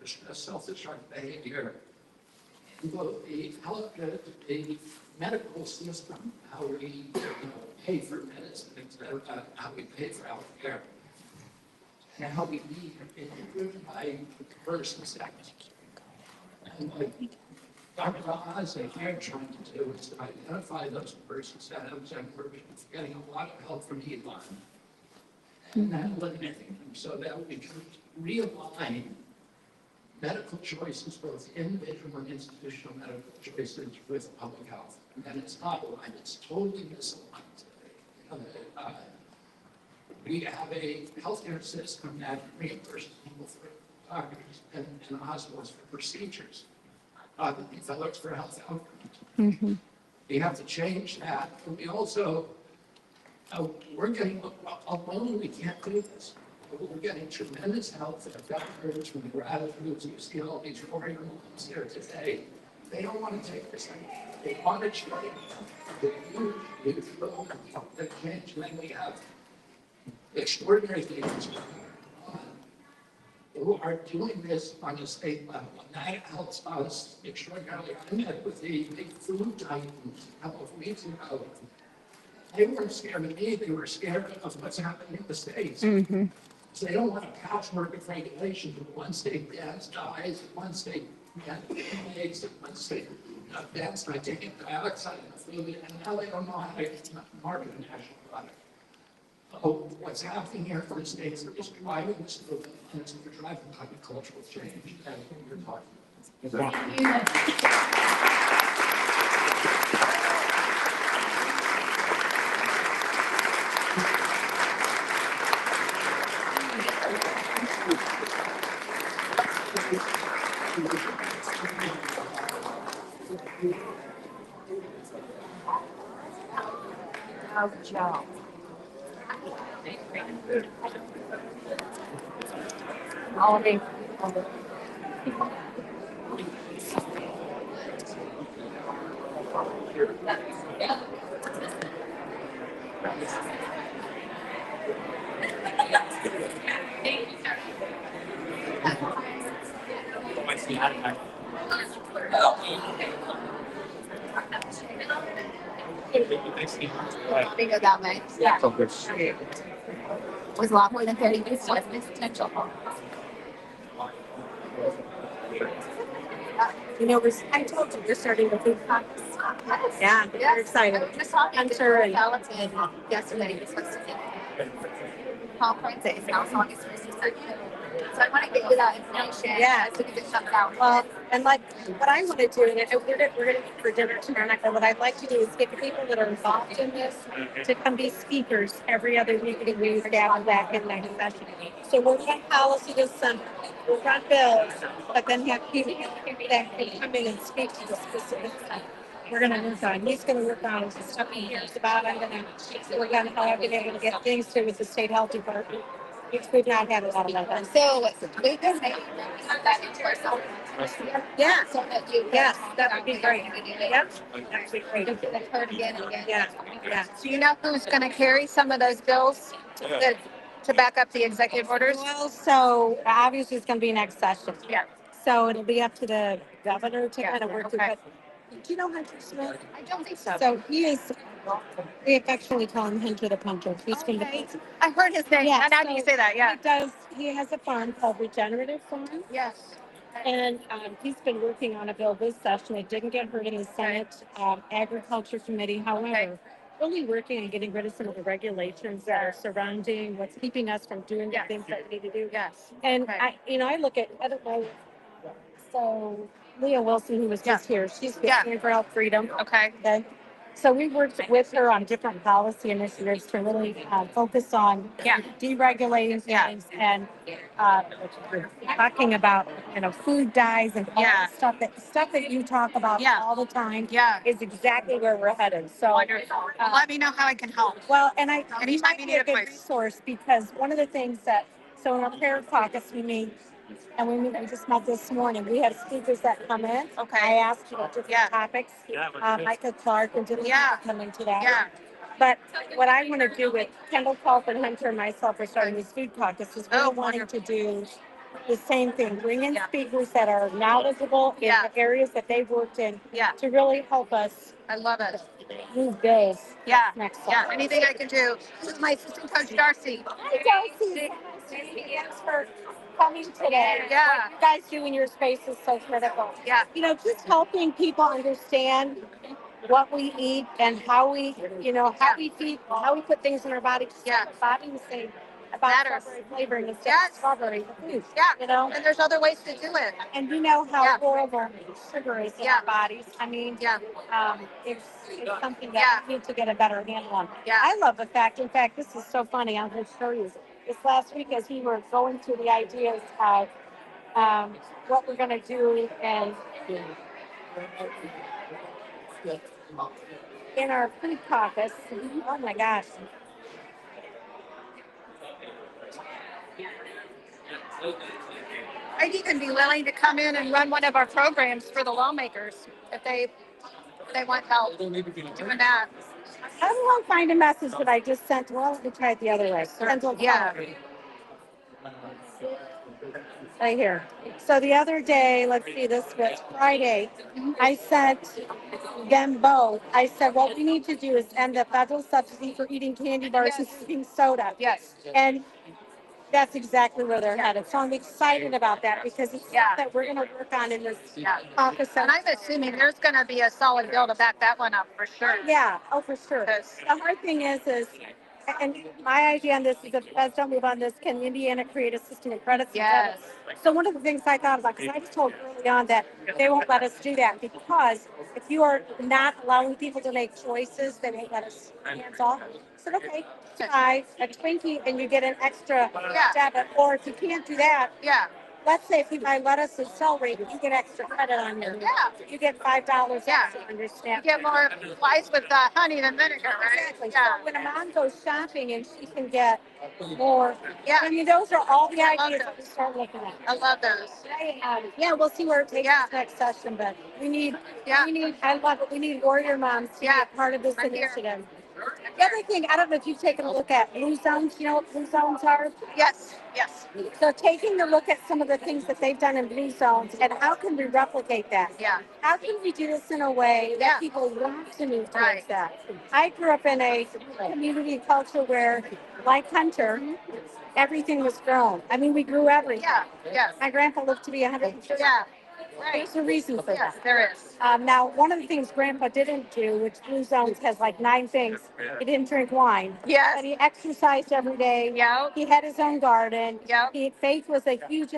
S5: the self-destructive behavior, in both the health, the medical system, how we pay for medicine, how we pay for health care, and how we need it driven by first and second. And what Dr. Oz and I are trying to do is to identify those first incentives, and we're getting a lot of help from Elon. And not eliminating them so that we can realign medical choices, both individual and institutional medical choices, with public health. And it's not aligned, it's totally misaligned today. we have a healthcare system that reimburses people for doctors and hospitals for procedures. If that looks for health outcomes. We have to change that. And we also, we're getting, alone we can't do this. We're getting tremendous help from the doctors, from the graduates. You see all these 4-year-olds here today. They don't want to take this anymore. They want to change. They huge the change. And then we have extraordinary things who are doing this on a state level. And that helps us extraordinarily. I met with the big food titans a couple of weeks ago. They weren't scared of me, they were scared of what's happening in the States. So they don't want a patchwork of regulations. One state bans dyes, one state bans eggs, one state bans nitrogen dioxide in the food, and now they don't know how to market a national product. What's happening here for the states is driving this movement, and it's driving agricultural change. And you're talking about.
S1: They go that way. Yeah. Was a lot more than 30 minutes was this potential.
S6: You know, I told you, we're starting the food contest. Yeah,
S1: Yes.
S6: we're excited.
S1: I was just talking
S6: I'm
S1: to
S6: sure.
S1: Talented yesterday. This was conferences, and I was on his so I want to get you that information.
S6: Yeah.
S1: So we can get something out.
S6: Well, and like what I want to do, and we're going to eat for dinner tomorrow night, but what I'd like to do is get the people that are involved in this to come be speakers every other week and we gather back in next session. So we'll run policy this summer, we'll run bills, but then have people that can come in and speak to the specific stuff we're going to work on. He's going to work on some stuff he hears about. We're going to how I've been able to get things through with the state health department. We've not had a lot of that.
S1: So we can make that into ourselves.
S6: Yeah.
S1: So that you
S6: Yes, that would be great. Yep. That would be great.
S1: I've heard again and again.
S6: Yeah. Yeah.
S1: So you know who's going to carry some of those bills to back up the executive orders?
S6: Well, so obviously it's going to be next session.
S1: Yeah.
S6: So it'll be up to the governor to kind of work through.
S1: Okay.
S6: But do you know Hunter Smith?
S1: I don't think so.
S6: So he is, we affectionately call him Hunter the Punter. He's from the
S1: Okay. I heard his name.
S6: Yeah,
S1: And how do you
S6: so
S1: say that? Yeah.
S6: he has a farm called Regenerative Farm.
S1: Yes.
S6: And he's been working on a bill this session. It didn't get heard in the Senate Agriculture Committee. However, really working on getting rid of some of the regulations that are surrounding what's keeping us from doing the things that we need to do.
S1: Yes.
S6: And
S1: Okay.
S6: I look at, I don't know, so Leah Wilson, who was just here, she's with for Health Freedom.
S1: Okay.
S6: Okay. So we worked with her on different policy initiatives to really focus on deregulating things and talking about food dyes and all that stuff that you talk about all the time.
S1: Yeah.
S6: Is exactly where we're headed. So
S1: Wonderful. Let me know how I can help.
S6: well, and I
S1: Anytime you need a
S6: good
S1: place.
S6: resource because one of the things that so in our prayer caucus we meet. And we just met this morning. We had speakers that come in.
S1: Okay.
S6: I asked about different topics. Michael Clark and different people come into that.
S1: Yeah.
S6: But what I want to do with Kendall Culp and Hunter and myself are starting this food caucus is we're wanting to do the same thing. Bring in speakers that are knowledgeable in the areas that they've worked in to really help us.
S1: I love it.
S6: Move bills.
S1: Yeah.
S6: Next
S1: Yeah. Anything I can do. This is my assistant coach, Darcy.
S6: Hi, Darcy. Thanks for coming today.
S1: Yeah.
S6: What you guys do in your space is so critical.
S1: Yeah.
S6: Just helping people understand what we eat and how we, how we feed, how we put things in our body. Just the body is saying,
S1: about
S11: matters.
S1: strawberry flavoring instead
S11: Yes.
S1: of strawberry food.
S11: Yeah.
S1: You know,
S11: And there's other ways to do it.
S1: and you know how
S11: Yeah.
S1: horrible sugar is in
S11: Yeah.
S1: our bodies. I mean,
S11: Yeah.
S1: it's something that we need to get a better handle on.
S11: Yeah.
S1: I love the fact. In fact, this is so funny. I'm going to show you. This last week, as we were going through the ideas of what we're going to do, and in our food caucus. Oh my gosh.
S11: I'd even be willing to come in and run one of our programs for the lawmakers if they want help doing that.
S1: How do I find a message that I just sent? Well, let me try it the other way.
S11: Yeah.
S1: Right here. So the other day, let's see, this was Friday, I sent them both. I said, what we need to do is end the federal subsidy for eating candy bars and drinking soda.
S11: Yes.
S1: And that's exactly where they're headed. So I'm excited about that because it's something that we're going to work on in this caucus.
S11: And I'm assuming there's going to be a solid bill to back that one up for sure.
S1: Yeah, oh, for sure. The hard thing is, and my idea on this is if feds don't move on this, can Indiana create a system of credits? and
S11: Yes.
S1: debits? So one of the things I thought about, because I was told early on that they won't let us do that because if you are not allowing people to make choices, they won't let us hands off. I said, okay, buy a Twinkie and you get an extra debit, or if you can't do that,
S11: Yeah.
S1: let's say if you buy lettuce and celery, you get extra credit on your.
S11: Yeah.
S1: You get $5
S11: Yeah.
S1: extra on your snap.
S11: You get more flies with honey than vinegar, right?
S1: Exactly.
S11: Yeah.
S1: So when a mom goes shopping and she can get more,
S11: Yeah.
S1: I mean, those are all the
S11: I love
S1: ideas that we
S11: those.
S1: start looking at.
S11: I love those.
S1: Yeah, we'll see where it takes
S11: Yeah.
S1: us next session, but we need,
S11: Yeah.
S1: I love it. We need warrior moms to be
S11: Yeah.
S1: a part of this
S11: I'm here.
S1: initiative. The other thing, I don't know if you've taken a look at blue zones. You know what blue zones are?
S11: Yes. Yes.
S1: So taking a look at some of the things that they've done in blue zones and how can we replicate that?
S11: Yeah.
S1: How can we do this in a way that people want to move towards
S11: Right.
S1: that? I grew up in a community culture where, like Hunter, everything was grown. I mean, we grew everything.
S11: Yeah. Yeah.
S1: My grandpa lived to be 150.
S11: Yeah. Right.
S1: There's a reason for
S11: Yes,
S1: that.
S11: there is.
S1: Now, one of the things Grandpa didn't do, which Blue Zones has like 9 things, he didn't drink wine.
S11: Yes.
S1: But he exercised every day.
S11: Yep.
S1: He had his own garden.
S11: Yep.
S1: Faith was a huge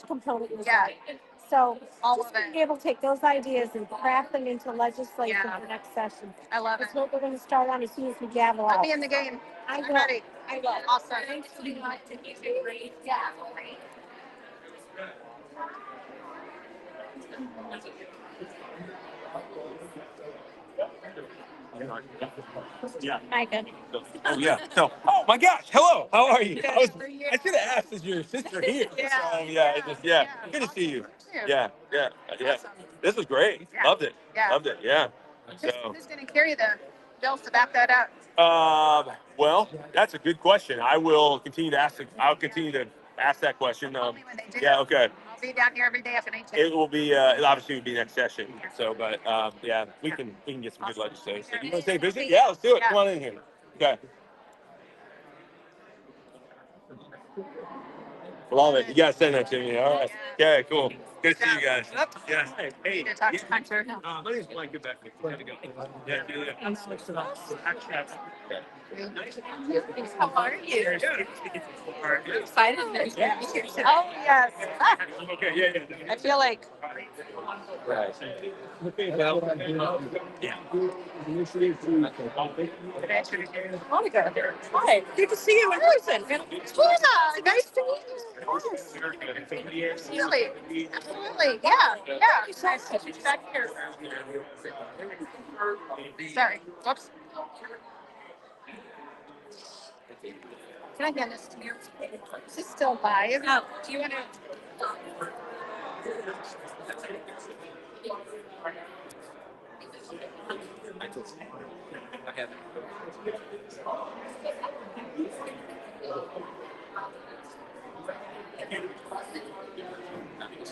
S1: component in his
S11: Yeah.
S1: life. So
S11: All
S1: just
S11: of it.
S1: being able to take those ideas and craft them into legislation
S11: Yeah.
S1: for next session.
S11: I love it.
S1: That's what we're going to start on as soon as we gavel
S11: I'll
S1: out.
S11: be in the game.
S1: I'm
S11: I'm ready.
S1: I will.
S11: Awesome.
S1: Thanks for being on.
S11: Yeah.
S2: Yeah.
S1: Micah.
S2: Oh yeah. So, oh my gosh. Hello. How are you? I
S11: For you.
S2: should have asked, is your sister here?
S11: Yeah.
S2: So yeah, it just, yeah.
S11: Yeah.
S2: Good to see you.
S11: Awesome.
S2: Yeah. Yeah. Yeah.
S11: Awesome.
S2: This was great.
S11: Yeah.
S2: Loved it.
S11: Yeah.
S2: Loved it. Yeah. So.
S11: Who's going to carry the bills to back that up?
S2: Well, that's a good question. I will continue to ask. I'll continue to ask that question.
S11: Call me when they do.
S2: Yeah. Okay.
S11: I'll be down here every day if I need to.
S2: It will be. It obviously will be next session. So, but yeah, we can get some good legislation. So you want to take a visit? Yeah, let's do it.
S11: Yeah.
S2: Come on in here. Okay. Love it. You gotta send that to me. All right. Okay. Cool. Good to see you guys.
S11: Yep.
S2: Yeah. Hey.
S11: To talk to Hunter.
S2: My name's Mike. Get back. How's it going? Yeah.
S11: How are you?
S2: Yeah.
S11: Excited to meet you. Oh, yes.
S2: Okay. Yeah.
S11: I feel like
S2: Right. Yeah.
S11: Monica. Hi. Good to see you in person. Yeah, nice to meet you. Absolutely. Absolutely. Yeah. Yeah. Nice to meet you back here. Sorry. Whoops. Can I get this to you? Is this still live? No. Do you want to?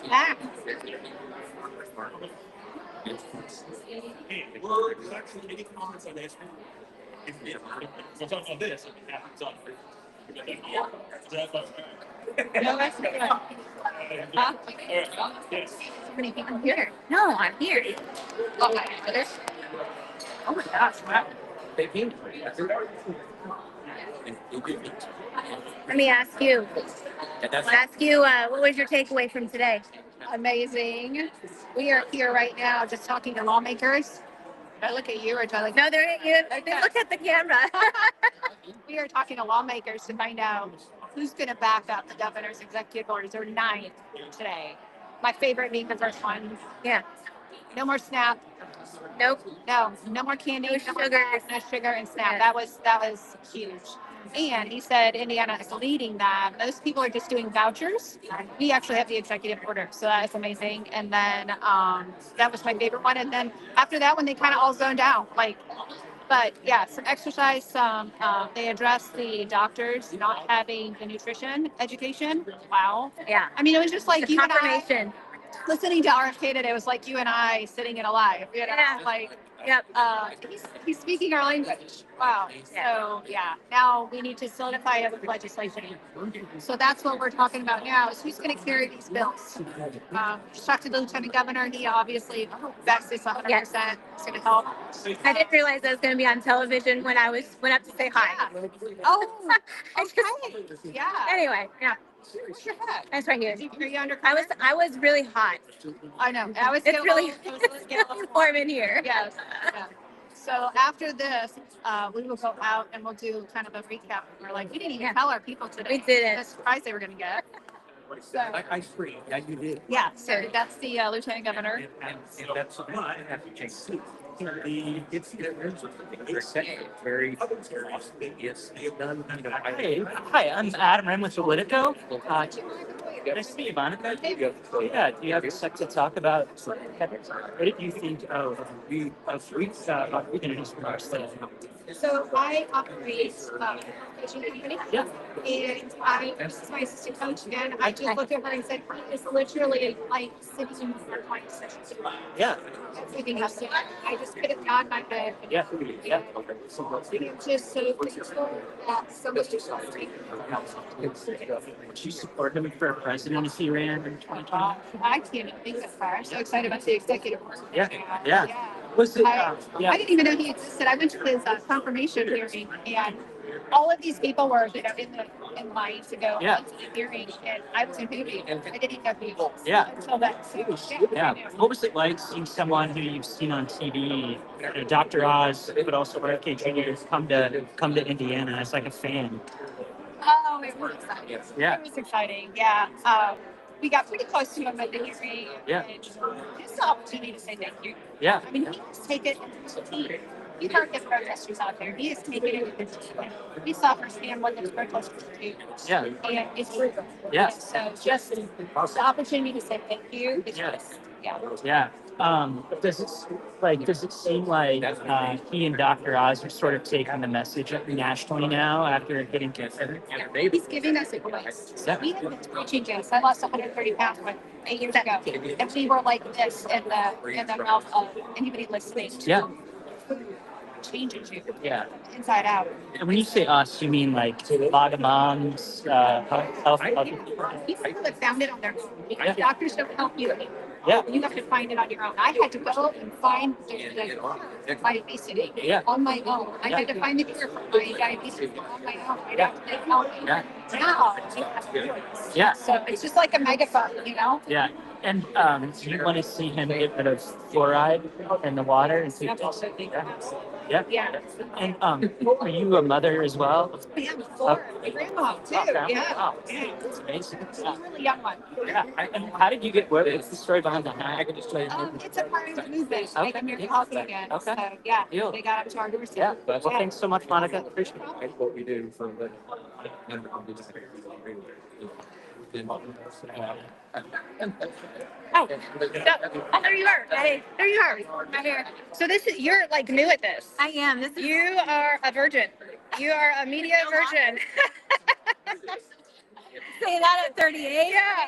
S11: Ah.
S2: Hey, any comments on this? We'll talk about this.
S11: No, that's good. Huh?
S2: Yes.
S11: So many people here. No, I'm here. Okay. Oh my gosh. Wow. Let me ask you. What was your takeaway from today?
S1: Amazing. We are here right now just talking to lawmakers. Do I look at you or do I look?
S11: No, they look at the camera.
S1: We are talking to lawmakers to find out who's going to back up the governor's executive orders. There are 9 today. My favorite being the first one.
S11: Yeah.
S1: No more SNAP.
S11: Nope.
S1: No more candy.
S11: No
S1: No more
S11: sugar.
S1: no sugar and SNAP.
S11: Yeah.
S1: That was huge. And he said Indiana is leading that. Most people are just doing vouchers. We actually have the executive order, so that is amazing. And then that was my favorite one. And then after that one, they kind of all zoned out. But yeah, some exercise. They addressed the doctors not having the nutrition education. Wow.
S11: Yeah.
S1: I mean, it was just like
S11: The
S1: you and I
S11: confirmation.
S1: listening to RFK today. Was like you and I sitting in a live. You know,
S11: Yeah.
S1: like.
S11: Yep.
S1: He's speaking our language. Wow. So yeah, now we need to solidify it with legislation. So that's what we're talking about now is who's going to carry these bills. Just talked to the lieutenant governor. He obviously backs this 100%. It's going to help.
S11: I didn't realize I was going to be on television when I went up to say hi.
S1: Yeah. Oh, okay. Yeah.
S11: Anyway, yeah.
S1: Where's your hat?
S11: That's right here.
S1: Are you under?
S11: I was really hot.
S1: I know. I was
S11: It's really
S1: getting
S11: warm in here.
S1: Yes. Yeah. So after this, we will go out and we'll do kind of a recap. We're like, we didn't even tell our people today.
S11: We didn't.
S1: The surprise they were going to get. So,
S10: Ice cream, yeah, you did.
S1: yeah. So that's the lieutenant governor.
S10: And that's what I have to change. It's very it's done, you know.
S7: Hi, I'm Adam. I'm with Politico. Nice to meet you, Monica. Yeah, do you have a sec to talk about what did you think of opportunities for our state?
S1: So I operate a coaching company.
S7: Yeah.
S1: And this is my assistant coach, and I just looked at her and said, it's literally like sitting in the 20 sessions.
S7: Yeah.
S1: Everything has to. I just put it on my bed.
S7: Yeah. Yeah.
S1: It's just so thankful that so much is free.
S7: Would you support him for president if he ran in 2020?
S1: I can't even think that far. I'm so excited about the executive order.
S7: Yeah. Yeah. Was it?
S1: I didn't even know he existed. I went to his confirmation hearing, and all of these people were, in line to go
S7: Yeah.
S1: to the hearing, and I was in movie. I didn't even know who he was
S7: Yeah.
S1: until that. So,
S7: Yeah. What was it like seeing someone who you've seen on TV, Dr. Oz, but also RFK Jr. come to Indiana as like a fan?
S1: Oh, it was exciting.
S7: Yeah.
S1: It was exciting. Yeah. We got pretty close to him at the hearing.
S7: Yeah.
S1: And just the opportunity to say thank you.
S7: Yeah.
S1: I mean, he has taken the team. You heard the protesters out there. He has taken it with the team. We saw firsthand what those protesters do.
S7: Yeah.
S1: And it's true.
S7: Yeah.
S1: So just the opportunity to say thank you is
S7: Yeah.
S1: just, yeah.
S7: Yeah. Does it seem like he and Dr. Oz are sort of taking the message nationally now after getting cancer?
S1: He's giving us a voice. We have been preaching this. I lost 130 pounds 8 years ago. And we were like this in the mouth of anybody listening.
S7: Yeah.
S1: Changes you
S7: Yeah.
S1: inside out.
S7: And when you say us, you mean like a lot of moms, health.
S1: People that found it on their own. Because
S7: Yeah.
S1: doctors don't help you.
S7: Yeah.
S1: You have to find it on your own. I had to go and find my obesity
S7: Yeah.
S1: on my own. I had to find the cure for my diabetes on my own. I
S7: Yeah.
S1: had to help me.
S7: Yeah.
S1: Now, I have to do it.
S7: Yeah.
S1: So it's just like a megaphone, you know?
S7: Yeah. And do you want to see him get rid of fluoride in the water? And see
S1: Absolutely.
S7: Yeah.
S1: Yeah.
S7: And are you a mother as well?
S1: I have 4. My grandma, too. Yeah.
S7: Wow. That's amazing.
S1: She's a really young one.
S7: Yeah. And how did you what's the story behind that? I could just tell you.
S1: It's a part of the movement.
S7: Okay.
S1: Make America healthy again.
S7: Okay.
S1: So, yeah,
S7: Deal.
S1: they got up to our doorstep.
S7: Yeah. Well, thanks so much, Monica. Appreciate it.
S10: What we do for the.
S1: Oh, there you are. Hey, there you are. Right here. So you're like new at this.
S11: I am.
S1: You are a virgin. You are a media virgin.
S11: Say that at 38.
S1: Yeah.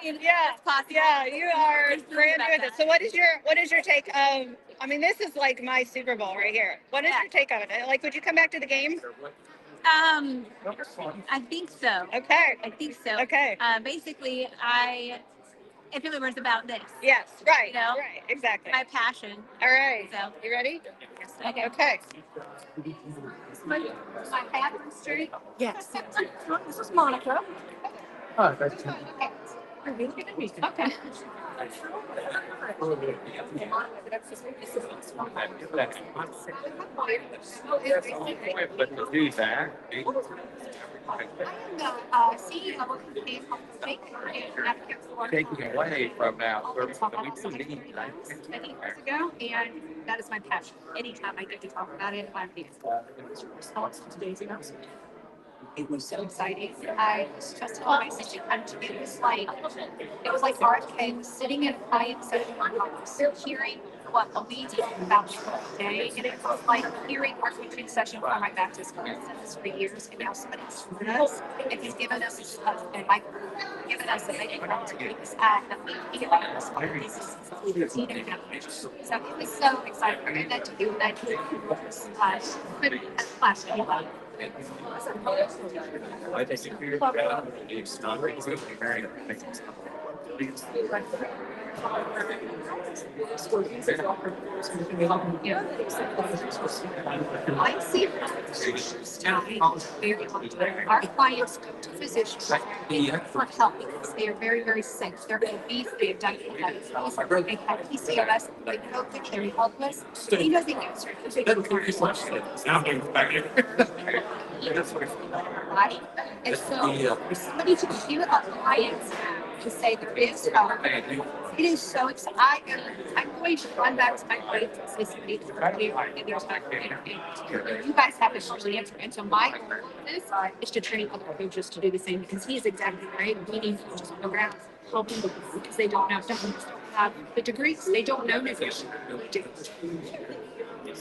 S1: Yeah, you are brand new at this. So what is your take? I mean, this is like my Super Bowl right here. What is your take on it? Like, would you come back to the game?
S11: I think so.
S1: Okay.
S11: I think so.
S1: Okay.
S11: Basically, if it was about this,
S1: Yes. Right.
S11: You know?
S1: Right. Exactly.
S11: my passion.
S1: All right.
S11: So,
S1: You ready?
S11: okay.
S1: Okay.
S11: My hat on straight.
S6: Yes. This is Monica.
S7: Oh, that's
S11: Okay.
S7: but to do that,
S11: I am the CEO of a company called
S7: taking away from now, we do need
S11: many years ago, and that is my passion. Anytime I get to talk about it, I'm the response to today's announcement. It was so exciting. I was just telling my sister, it was like RFK was sitting in a quiet session on office, hearing what we talk about today, and it was like hearing our coaching session for my Baptist classes for years, and now somebody's with us, and he's given us and my group, given us a big opportunities at the meeting. So it was so exciting, and then to do that, but as class anyway.
S7: I think it's not very
S11: I see very long time. Our clients go to physicians for help because they are very, very sick. They're obese, they have diabetes, they have PCOS, they know that they're helpless. He knows the answer. Right? And so for somebody to hear our clients to say there is help, it is so exciting. I'm going to run back to my place and say somebody to clear and there's not you guys have a short answer. And so my goal is to train other coaches to do the same because he is exactly right. We need coaches on the ground helping them because they don't have the degrees. They don't know nutrition. Yes,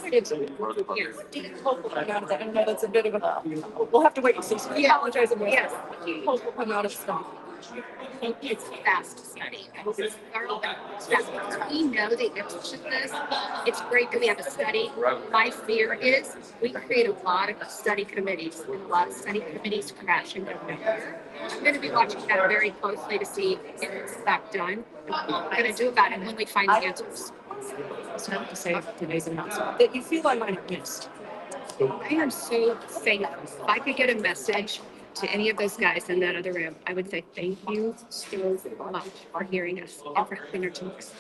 S11: it's yes.
S6: Hopefully come out of that. I know that's a bit of a, we'll have to wait and see. So we apologize about that.
S11: Yes.
S6: Hopefully we'll come out of stuff.
S11: It's fast study. It's thorough and fast. We know the answers to this. It's great that we have a study. My fear is we create a lot of study committees, and a lot of study committees crash and go nowhere. I'm going to be watching that very closely to see if it's that done. What we're going to do about it when we find the answers.
S6: So to say about today's announcement that you feel I might have missed.
S11: I am so thankful. If I could get a message to any of those guys in that other room, I would say thank you so much for hearing us and for helping our teams.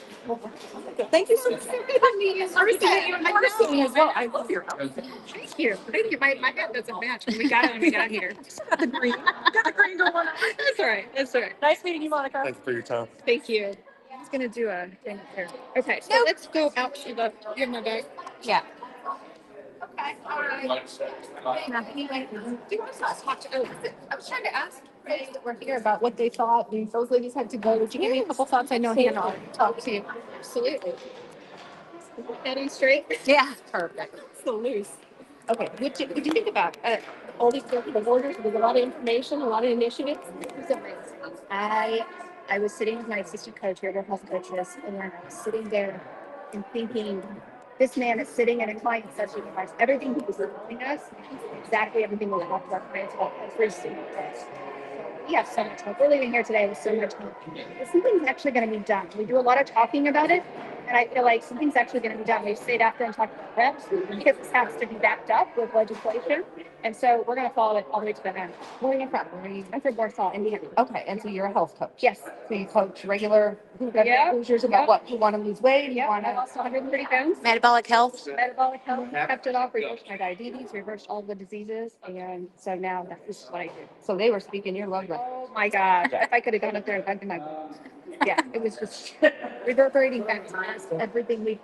S6: Thank you so much for having me. Sorry to meet you in person as well. I love your help.
S11: Thank you. Thank you. My head doesn't match when we got here.
S6: Got the green. Got the green going on.
S11: That's all right. That's all right.
S6: Nice meeting you, Monica.
S2: Thank you for your time.
S11: Thank you. I was gonna do a thing there. Okay, so let's go out to the give my bag. Yeah. Okay. All right. Now, anyway, do you want to talk to? Oh, I was trying to ask folks that were here about what they thought. Those ladies had to go. Would you give me a couple thoughts? I know Hannah will talk to you. Absolutely. Head on straight. Yeah. Perfect. So loose. Okay. What'd you think about all these different orders? There's a lot of information, a lot of initiatives. It was amazing. I was sitting with my assistant coach here, the health coaches, and I was sitting there and thinking, this man is sitting in a client session with us. Everything he was telling us, exactly everything we talked about clients about every single day. We have so much hope. We're leaving here today with so much hope. But something's actually going to be done. We do a lot of talking about it, and I feel like something's actually going to be done. We've stayed after and talked about reps because this has to be backed up with legislation. And so we're going to follow it all the way to the end. Where are you from? I'm from Warsaw, Indiana.
S12: Okay, and so you're a health coach.
S11: Yes.
S12: So you coach regular
S11: Yeah.
S12: losers about what? You want to lose weight? You
S11: Yeah,
S12: want
S11: I
S12: to
S11: lost 130 pounds.
S12: metabolic health?
S11: Metabolic health, kept it off, reversed my diabetes, reversed all the diseases, and so now this is what I do.
S12: So they were speaking your love language.
S11: Oh my God! If I could have gone up there and done my, yeah, it was just reverberating back to us. Everything we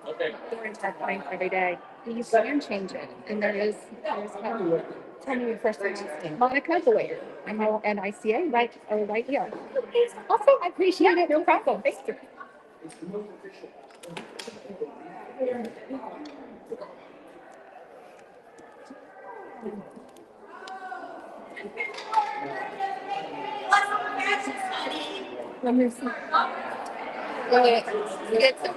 S11: pour into our clients every day, you can change it, and there's tell me your first and last name. Monica Boyer. I'm NICA, right here. Awesome, I appreciate it. No problem. Thank you. Let me see. Wait, get the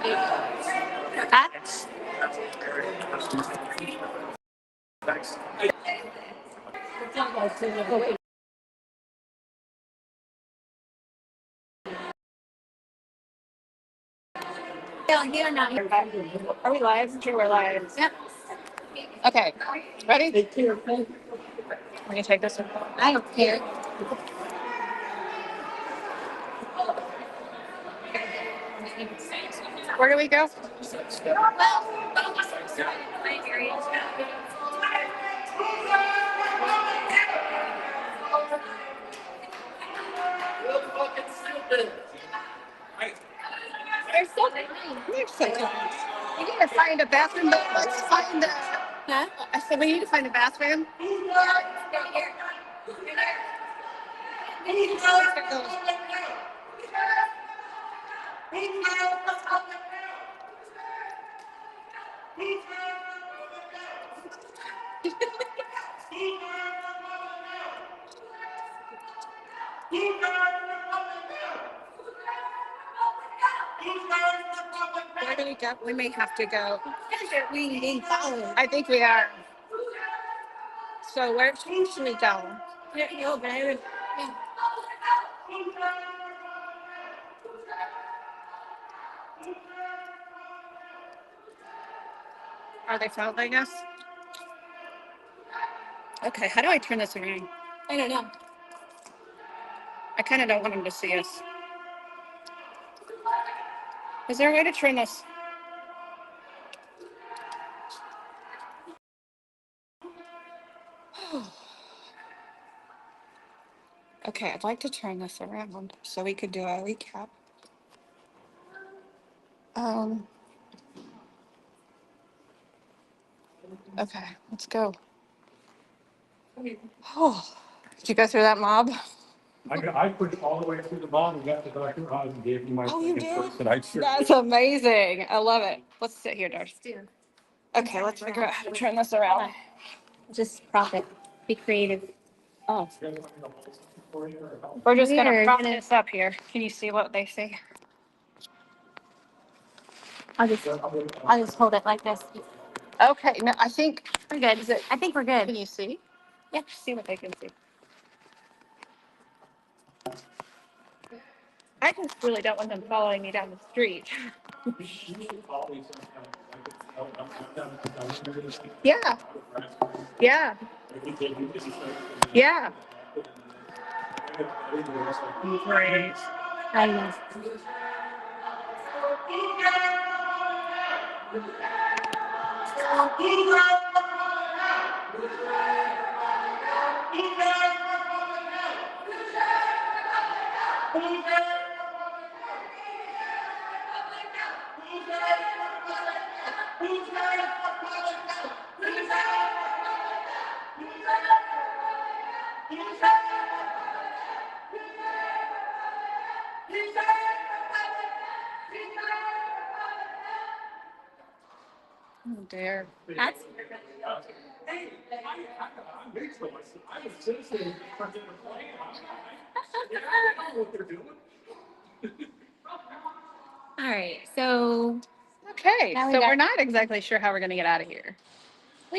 S11: Are we live? Sure, we're live. Yep. Okay, ready? We're gonna take this one. I don't care. Where do we go? They're so kind. They're so kind. We need to find a bathroom, but let's find the. Huh? I said we need to find a bathroom. Where do we go? We may have to go. We need followed. I think we are. So where should we go? Yeah, baby. Are they following us? Okay, how do I turn this around? I don't know. I kind of don't want them to see us. Is there a way to turn this? Okay, I'd like to turn this around so we could do a recap. Um, okay, let's go. Oh, did you go through that mob?
S2: I pushed all the way through the bottom and got to Dr. Oz and gave him my.
S11: Oh, you
S2: thing
S11: did?
S2: and said, I sure.
S11: That's amazing. I love it. Let's sit here, Darcy. Okay, let's figure out how to turn this around.
S9: Just profit, be creative.
S11: Oh, we're just gonna prop this up here. Can you see what they see?
S9: I'll just hold it like this.
S11: Okay, no, I think,
S9: We're good.
S11: is it,
S9: I think we're
S11: can
S9: good.
S11: you see?
S9: Yeah.
S11: See what they can see. I just really don't want them following me down the street. Yeah, yeah, yeah. Great.
S9: I know.
S11: Oh dear.
S9: That's
S2: I'm a citizen.
S9: all right. So
S11: Okay,
S9: now we
S11: so
S9: got.
S11: we're not exactly sure how we're gonna get out of here.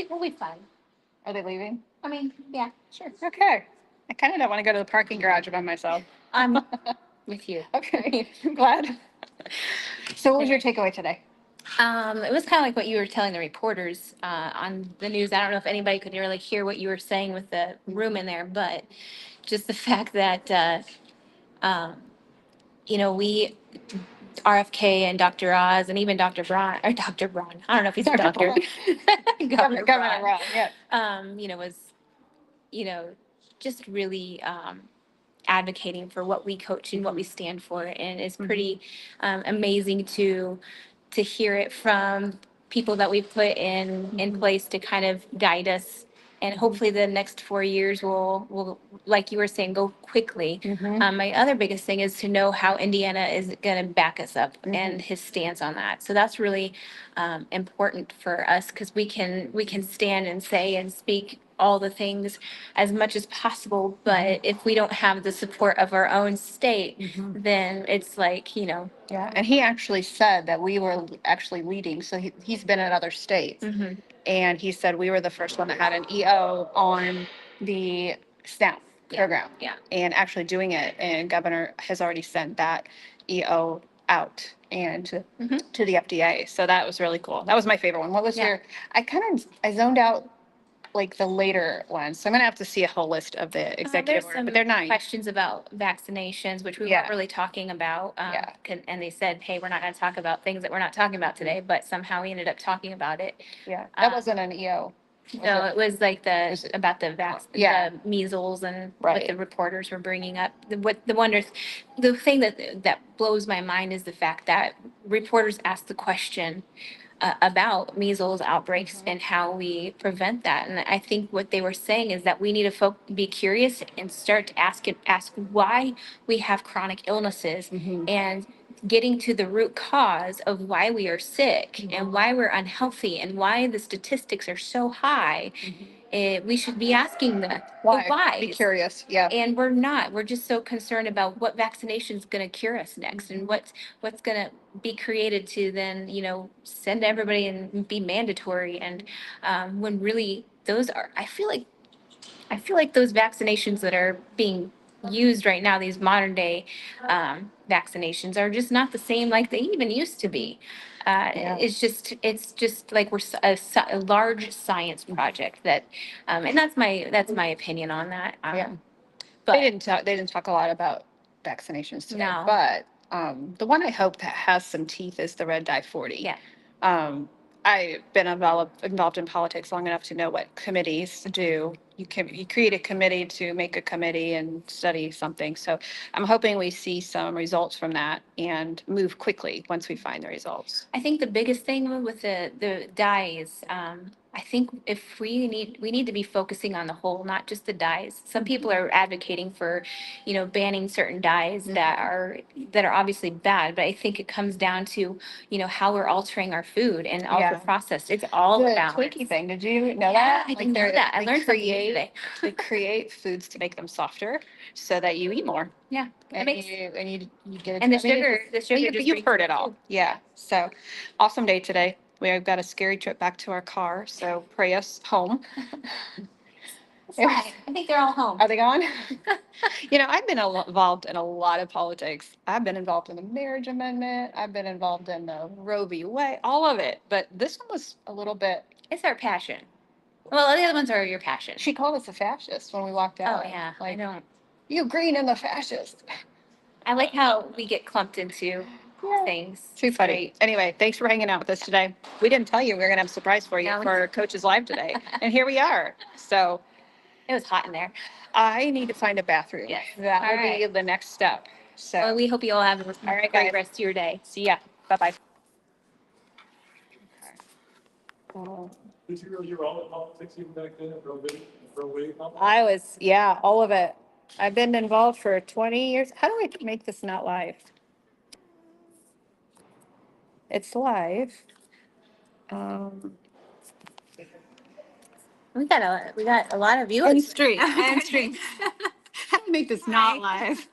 S9: We'll be fine.
S11: Are they leaving?
S9: I mean, yeah, sure.
S11: Okay. I kind of don't want to go to the parking garage by myself.
S9: I'm with you.
S11: Okay, I'm glad. So what was your takeaway today?
S9: It was kind of like what you were telling the reporters on the news. I don't know if anybody could really hear what you were saying with the room in there, but just the fact that we RFK and Dr. Oz and even Dr. Braun or Dr. Braun. I don't know if he's a doctor. Governor Braun.
S11: Ron, yeah.
S9: Was just really advocating for what we coach and what we stand for, and it's pretty amazing to hear it from people that we put in place to kind of guide us. And hopefully the next 4 years will, like you were saying, go quickly. My other biggest thing is to know how Indiana is going to back us up and his stance on that. So that's really important for us because we can stand and say and speak all the things as much as possible. But if we don't have the support of our own state, then it's like,
S11: Yeah, and he actually said that we were actually leading, so he's been in other states. And he said we were the first one that had an EO on the SNAP program.
S9: yeah.
S11: And actually doing it, and Governor has already sent that EO
S12: out and
S9: Mhm.
S12: to the FDA. So that was really cool. That was my favorite one. What was
S9: Yeah.
S12: your, I zoned out like the later ones. So I'm gonna have to see a whole list of the executive
S9: There's
S12: order,
S9: some
S12: but they're nice.
S9: questions about vaccinations, which we
S12: Yeah.
S9: weren't really talking about.
S12: Yeah.
S9: And they said, hey, we're not going to talk about things that we're not talking about today, but somehow we ended up talking about it.
S12: Yeah. That
S9: Um,
S12: wasn't an EO. Was
S9: No,
S12: it?
S9: it was like
S12: Was it-
S9: about the
S12: Yeah.
S9: the measles and what
S12: Right.
S9: the reporters were bringing up. The thing that blows my mind is the fact that reporters asked the question about measles outbreaks and how we prevent that. And I think what they were saying is that we need to be curious and start to ask why we have chronic illnesses and getting to the root cause of why we are sick and why we're unhealthy and why the statistics are so high. We should be asking the
S12: Why?
S9: whys.
S12: Be curious. Yeah.
S9: And we're not. We're just so concerned about what vaccination is going to cure us next and what's going to be created to then, send everybody and be mandatory. And when really those are, I feel like those vaccinations that are being used right now, these modern day vaccinations, are just not the same like they even used to be.
S12: Yeah.
S9: It's just like a large science project that, and that's my opinion on that.
S12: Yeah.
S9: But
S12: They didn't talk a lot about vaccinations today,
S9: No.
S12: but the one I hope that has some teeth is the red dye 40.
S9: Yeah.
S12: I've been involved in politics long enough to know what committees do. You create a committee to make a committee and study something. So I'm hoping we see some results from that and move quickly once we find the results.
S9: I think the biggest thing with the dyes, I think if we need to be focusing on the whole, not just the dyes. Some people are advocating for, banning certain dyes that are obviously bad, but I think it comes down to, how we're altering our food and ultra
S12: Yeah.
S9: processed. It's all
S12: The
S9: about
S12: Twinkie thing, did you know
S9: Yeah,
S12: that?
S9: I didn't know that. I learned something new today.
S12: They create foods to make them softer so that you eat more.
S9: Yeah.
S12: And
S9: makes-
S12: you get it.
S9: And
S12: I mean,
S9: the sugar
S12: but
S9: just
S12: you've
S9: brings
S12: heard
S9: it
S12: it all.
S9: too.
S12: Yeah. So awesome day today. We've got a scary trip back to our car. So pray us home.
S9: It's fine. I think they're all home.
S12: Are they gone? I've been involved in a lot of politics. I've been involved in the marriage amendment. I've been involved in the Roe v. Wade, all of it. But this one was a little bit.
S9: It's our passion. Well, the other ones are your passion.
S12: She called us a fascist when we walked
S9: Oh
S12: out.
S9: yeah, I
S12: Like,
S9: don't.
S12: you green and the fascist.
S9: I like how we get clumped into things.
S12: Too
S9: It's
S12: funny.
S9: great.
S12: Anyway, thanks for hanging out with us today. We didn't tell you we were going to have a surprise for you
S9: No.
S12: for Coach's Live today. And here we are. So
S9: It was hot in there.
S12: I need to find a bathroom.
S9: Yes.
S12: That
S9: All
S12: will be
S9: right.
S12: the next step. So
S9: Well, we hope you all have a
S12: All right,
S9: great
S12: guys.
S9: rest of your day.
S12: see ya. Bye-bye.
S2: Did you were all in politics even back then, Roe Wade?
S12: I was, yeah, all of it. I've been involved for 20 years. How do I make this not live? It's live.
S9: We got a lot of viewers.
S12: End stream.
S9: Okay.
S12: End stream. How do I make this not live?